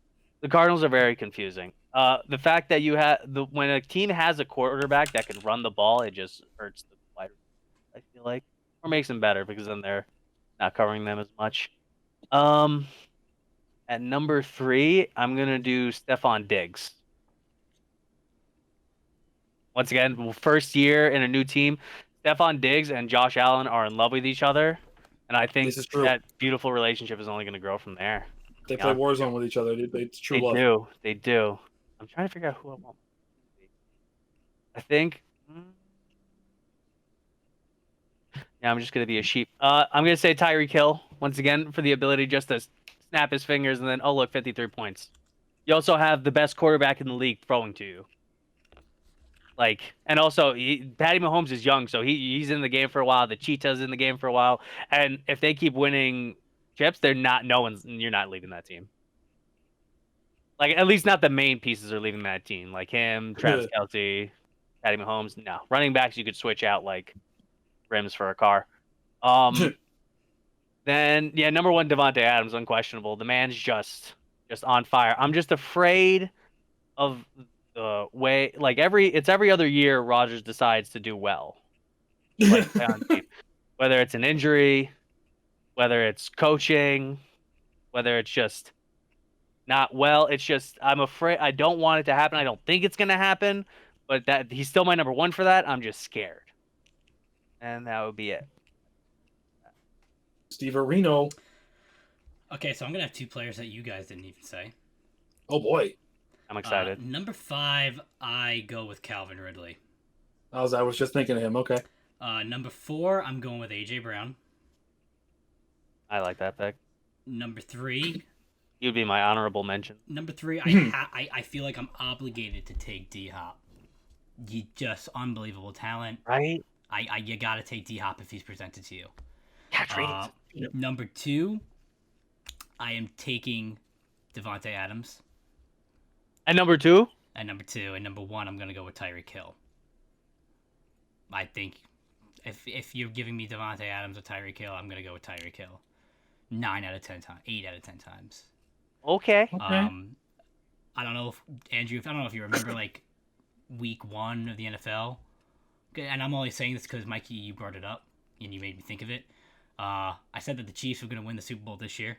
The Cardinals are very confusing. The fact that you have when a team has a quarterback that can run the ball, it just hurts the wide receivers, I feel like, or makes them better because then they're not covering them as much. At number 3, I'm gonna do Stephon Diggs. Once again, first year in a new team, Stephon Diggs and Josh Allen are in love with each other, and I think that beautiful relationship is only going to grow from there. They play Warzone with each other. It's true love. They do. I'm trying to figure out who I want. I think. Yeah, I'm just going to be a sheep. I'm going to say Tyreek Hill once again for the ability just to snap his fingers and then, oh look, 53 points. You also have the best quarterback in the league throwing to you. And also, Patty Mahomes is young, so he's in the game for a while. The Cheetah's in the game for a while, and if they keep winning chips, you're not leading that team. At least not the main pieces are leading that team, like him, Travis Kelce, Patty Mahomes. No, running backs you could switch out like rims for a car. Then number 1, Devontae Adams, unquestionable. The man's just on fire. I'm just afraid of the way every other year Rodgers decides to do well, whether it's an injury, whether it's coaching, whether it's just not well. It's just I'm afraid. I don't want it to happen. I don't think it's gonna happen, but that he's still my number 1 for that. I'm just scared, and that would be it. Steve Areno. Okay, so I'm gonna have 2 players that you guys didn't even say. Oh boy. I'm excited. Number 5, I go with Calvin Ridley. I was just thinking of him. Okay. Number 4, I'm going with AJ Brown. I like that pick. Number 3, you'd be my honorable mention. Number 3, I feel like I'm obligated to take D-Hop. You just unbelievable talent, right? You gotta take D-Hop if he's presented to you. Catch ratings. Number 2, I am taking Devontae Adams. And number 2? And number 2. And number 1, I'm going to go with Tyreek Hill. I think if you're giving me Devontae Adams or Tyreek Hill, I'm going to go with Tyreek Hill. 9 out of 10 times. 8 out of 10 times. Okay. I don't know if, Andrew, I don't know if you remember, week 1 of the NFL. And I'm only saying this because, Mikey, you brought it up, and you made me think of it. I said that the Chiefs were going to win the Super Bowl this year.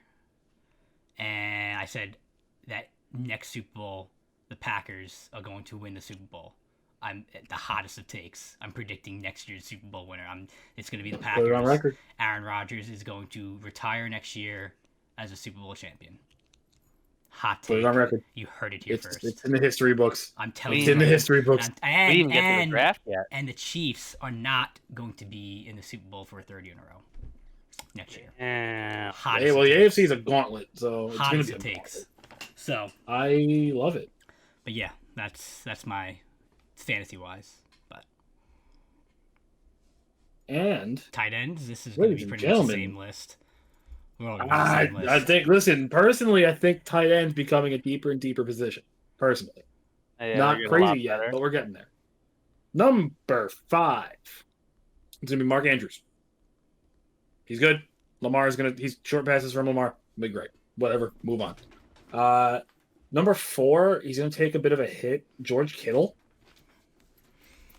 And I said that next Super Bowl, the Packers are going to win the Super Bowl. I'm the hottest of takes. I'm predicting next year's Super Bowl winner. It's going to be the Packers. Put it on record. Aaron Rodgers is going to retire next year as a Super Bowl champion. Hot take. Put it on record. You heard it here first. It's in the history books. I'm telling you. It's in the history books. We didn't even get to the draft yet. And the Chiefs are not going to be in the Super Bowl for a 3rd year in a row next year. Yeah. Hey, well, the AFC is a gauntlet, so it's going to be a takes. So I love it. But yeah, that's my fantasy wise. But and tight ends, this is going to be pretty much the same list. We're all I think. Listen, personally, I think tight end's becoming a deeper and deeper position. Personally, not crazy yet, but we're getting there. Number 5, it's gonna be Mark Andrews. He's good. He's short passes from Lamar. Be great. Whatever. Move on. Number 4, he's going to take a bit of a hit. George Kittle.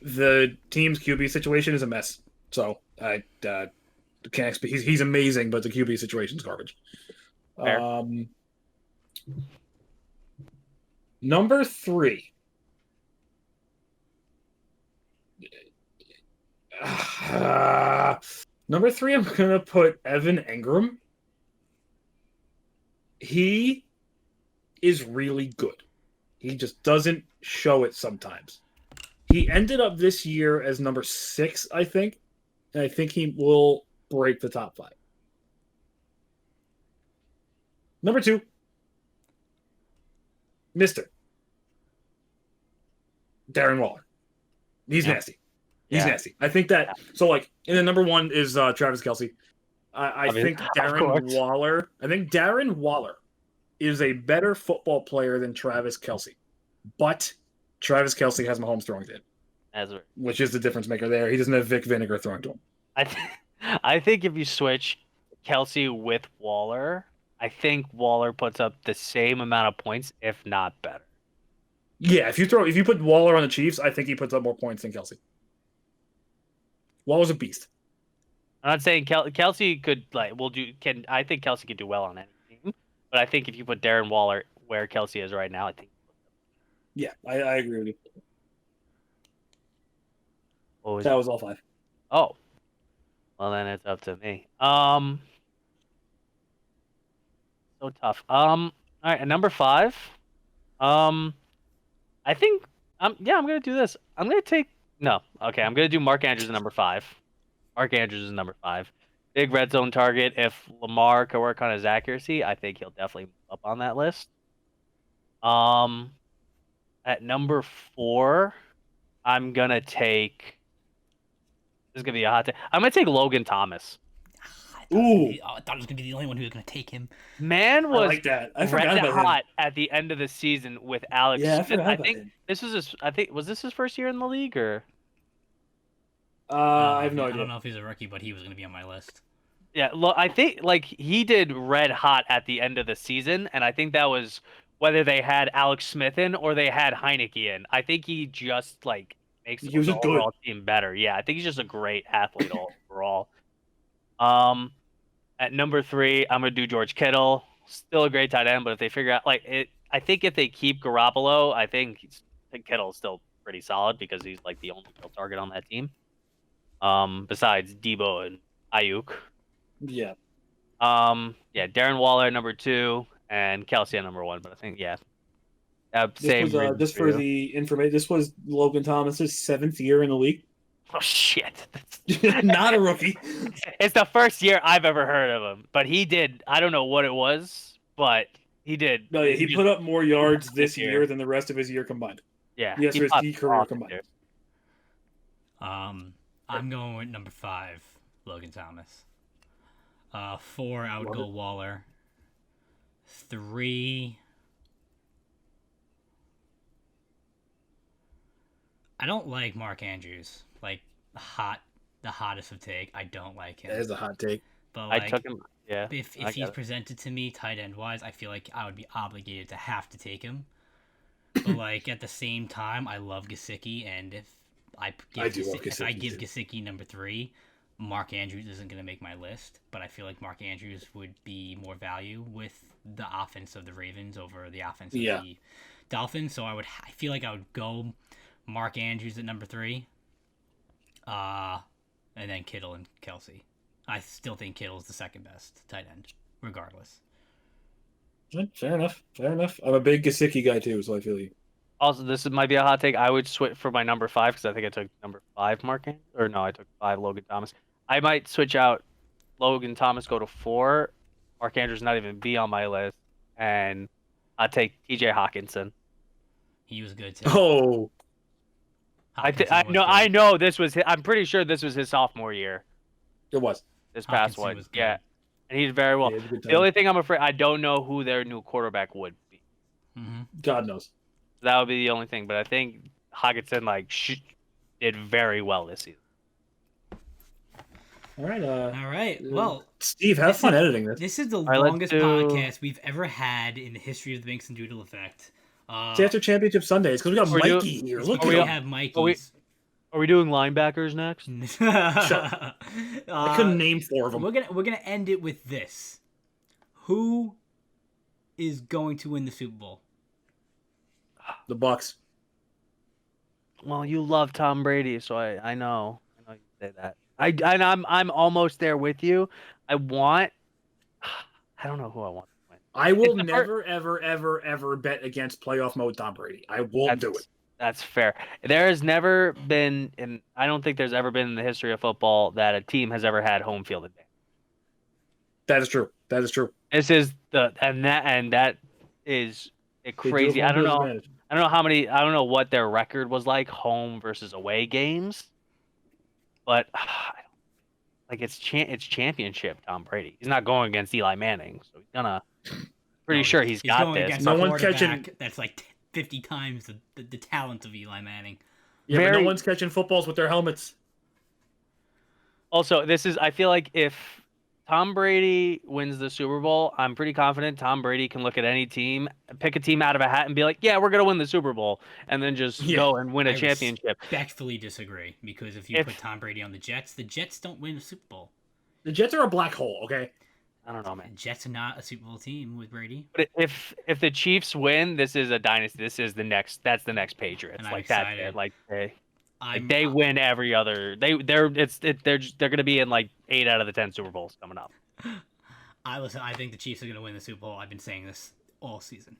The team's QB situation is a mess. So I can't expect. He's amazing, but the QB situation's garbage. Fair. Number 3. Number 3, I'm going to put Evan Engram. He is really good. He just doesn't show it sometimes. He ended up this year as number 6, I think. And I think he will break the top 5. Number 2, Mr. Darren Waller. He's nasty. He's nasty. I think that so like and then number 1 is Travis Kelce. I think Darren Waller. I think Darren Waller is a better football player than Travis Kelce, but Travis Kelce has Mahomes throwing to him, which is the difference maker there. He doesn't have Vic Vinegar throwing to him. I think if you switch Kelce with Waller, I think Waller puts up the same amount of points, if not better. Yeah, if you put Waller on the Chiefs, I think he puts up more points than Kelce. Waller's a beast. I'm not saying Kelce could I think Kelce could do well on any team, but I think if you put Darren Waller where Kelce is right now, I think. Yeah, I agree with you. That was all 5. Oh, well then it's up to me. So tough. All right, at number 5. I think I'm gonna do this. I'm gonna do Mark Andrews at number 5. Mark Andrews is number 5. Big red zone target. If Lamar can work on his accuracy, I think he'll definitely move up on that list. At number 4, I'm gonna take. This is gonna be a hot take. I'm gonna take Logan Thomas. I thought I was gonna be the only one who was gonna take him. Man was like that. I red hot at the end of the season with Alex Smith. I think this was was this his first year in the league or? I have no idea. I don't know if he's a rookie, but he was gonna be on my list. Yeah, look, I think he did red hot at the end of the season, and I think that was whether they had Alex Smith in or they had Heineke in. I think he just makes the overall team better. Yeah, I think he's just a great athlete overall. At number 3, I'm gonna do George Kittle. Still a great tight end, but if they figure out I think if they keep Garoppolo, I think Kittle's still pretty solid because he's the only real target on that team. Besides Debo and Ayuk. Yeah. Darren Waller number 2 and Kelce at number 1. But I think same. Just for the information, this was Logan Thomas's 7th year in the league. Oh shit! Not a rookie. It's the first year I've ever heard of him, but he did. I don't know what it was, but he did. No, he put up more yards this year than the rest of his year combined. Yeah, yes, his career combined. I'm going with number 5, Logan Thomas. 4, I would go Waller. 3, I don't like Mark Andrews. The hottest of take. I don't like him. That is a hot take. But I took him. Yeah. If he's presented to me tight end wise, I feel like I would be obligated to have to take him. But at the same time, I love Gesicki, and if I give Gesicki number 3, Mark Andrews isn't going to make my list. But I feel like Mark Andrews would be more value with the offense of the Ravens over the offense of the Dolphins. So I feel like I would go Mark Andrews at number 3. And then Kittle and Kelce. I still think Kittle's the second best tight end, regardless. Fair enough. I'm a big Gesicki guy too, so I feel you. Also, this might be a hot take. I would switch for my number 5 because I think I took number 5 Mark Andrews. Or no, I took 5 Logan Thomas. I might switch out Logan Thomas, go to 4. Mark Andrews not even be on my list, and I'll take TJ Hawkinson. He was good too. Oh. I know this was I'm pretty sure this was his sophomore year. It was. This past one. Yeah. And he's very well. The only thing I'm afraid I don't know who their new quarterback would be. Mm-hmm. God knows. That would be the only thing, but I think Hawkinson did very well this season. All right. Well, Steve, have fun editing this. This is the longest podcast we've ever had in the history of the Binkz and Doodle effect. It's after Championship Sunday. It's because we got Mikey here. Look, we have Mikey's. Are we doing linebackers next? I couldn't name 4 of them. We're gonna end it with this. Who is going to win the Super Bowl? The Bucs. Well, you love Tom Brady, so I know you say that. I'm almost there with you. I don't know who I want to win. I will never, ever bet against playoff mode Tom Brady. I won't do it. That's fair. There has never been, and I don't think there's ever been in the history of football that a team has ever had home field advantage. That is true. This is that is crazy. I don't know what their record was like home versus away games, but like it's championship Tom Brady. He's not going against Eli Manning, so he's gonna. Pretty sure he's got going this. No one's catching. That's like 50 times the talent of Eli Manning. Yeah, but no one's catching footballs with their helmets. Also, I feel like if Tom Brady wins the Super Bowl, I'm pretty confident Tom Brady can look at any team, pick a team out of a hat and be like, yeah, we're going to win the Super Bowl, and then just go and win a championship. I respectfully disagree, because if you put Tom Brady on the Jets don't win a Super Bowl. The Jets are a black hole, okay? I don't know, man. The Jets are not a Super Bowl team with Brady. But if the Chiefs win, this is a dynasty. This is the next Patriots. And like that's it. Like they win every other. They're going to be in like 8 out of the 10 Super Bowls coming up. I think the Chiefs are going to win the Super Bowl. I've been saying this all season.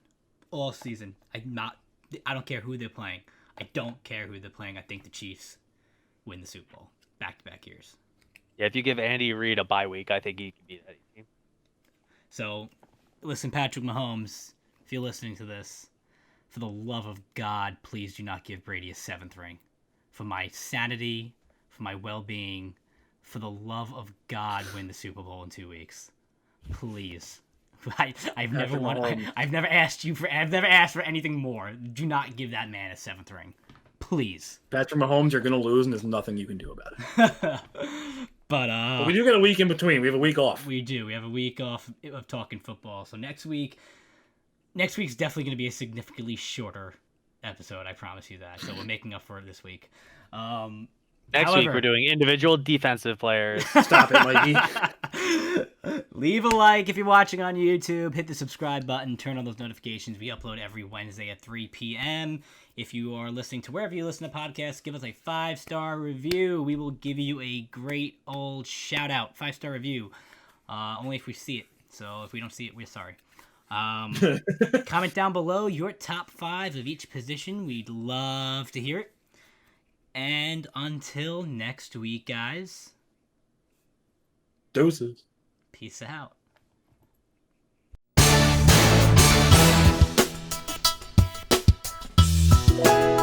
I don't care who they're playing. I don't care who they're playing. I think the Chiefs win the Super Bowl back-to-back years. Yeah, if you give Andy Reid a bye week, I think he can beat that team. So, listen, Patrick Mahomes, if you're listening to this, for the love of God, please do not give Brady a 7th ring. For my sanity, for my well-being, for the love of God, win the Super Bowl in 2 weeks. Please. I've never asked for anything more. Do not give that man a 7th ring. Please. Patrick Mahomes, you're going to lose, and there's nothing you can do about it. But we do get a week in between. We have a week off. We do. We have a week off of talking football. So next week's definitely going to be a significantly shorter episode. I promise you that. So we're making up for it this week. Next week we're doing individual defensive players. Stop it, Mikey. Leave a like if you're watching on YouTube. Hit the subscribe button. Turn on those notifications. We upload every Wednesday at 3 p.m. If you are listening to wherever you listen to podcasts, give us a 5-star review. We will give you a great old shout out. 5-star review. Only if we see it. So if we don't see it, we're sorry. Comment down below your top 5 of each position. We'd love to hear it. And until next week, guys. Doses. Peace out. Yeah.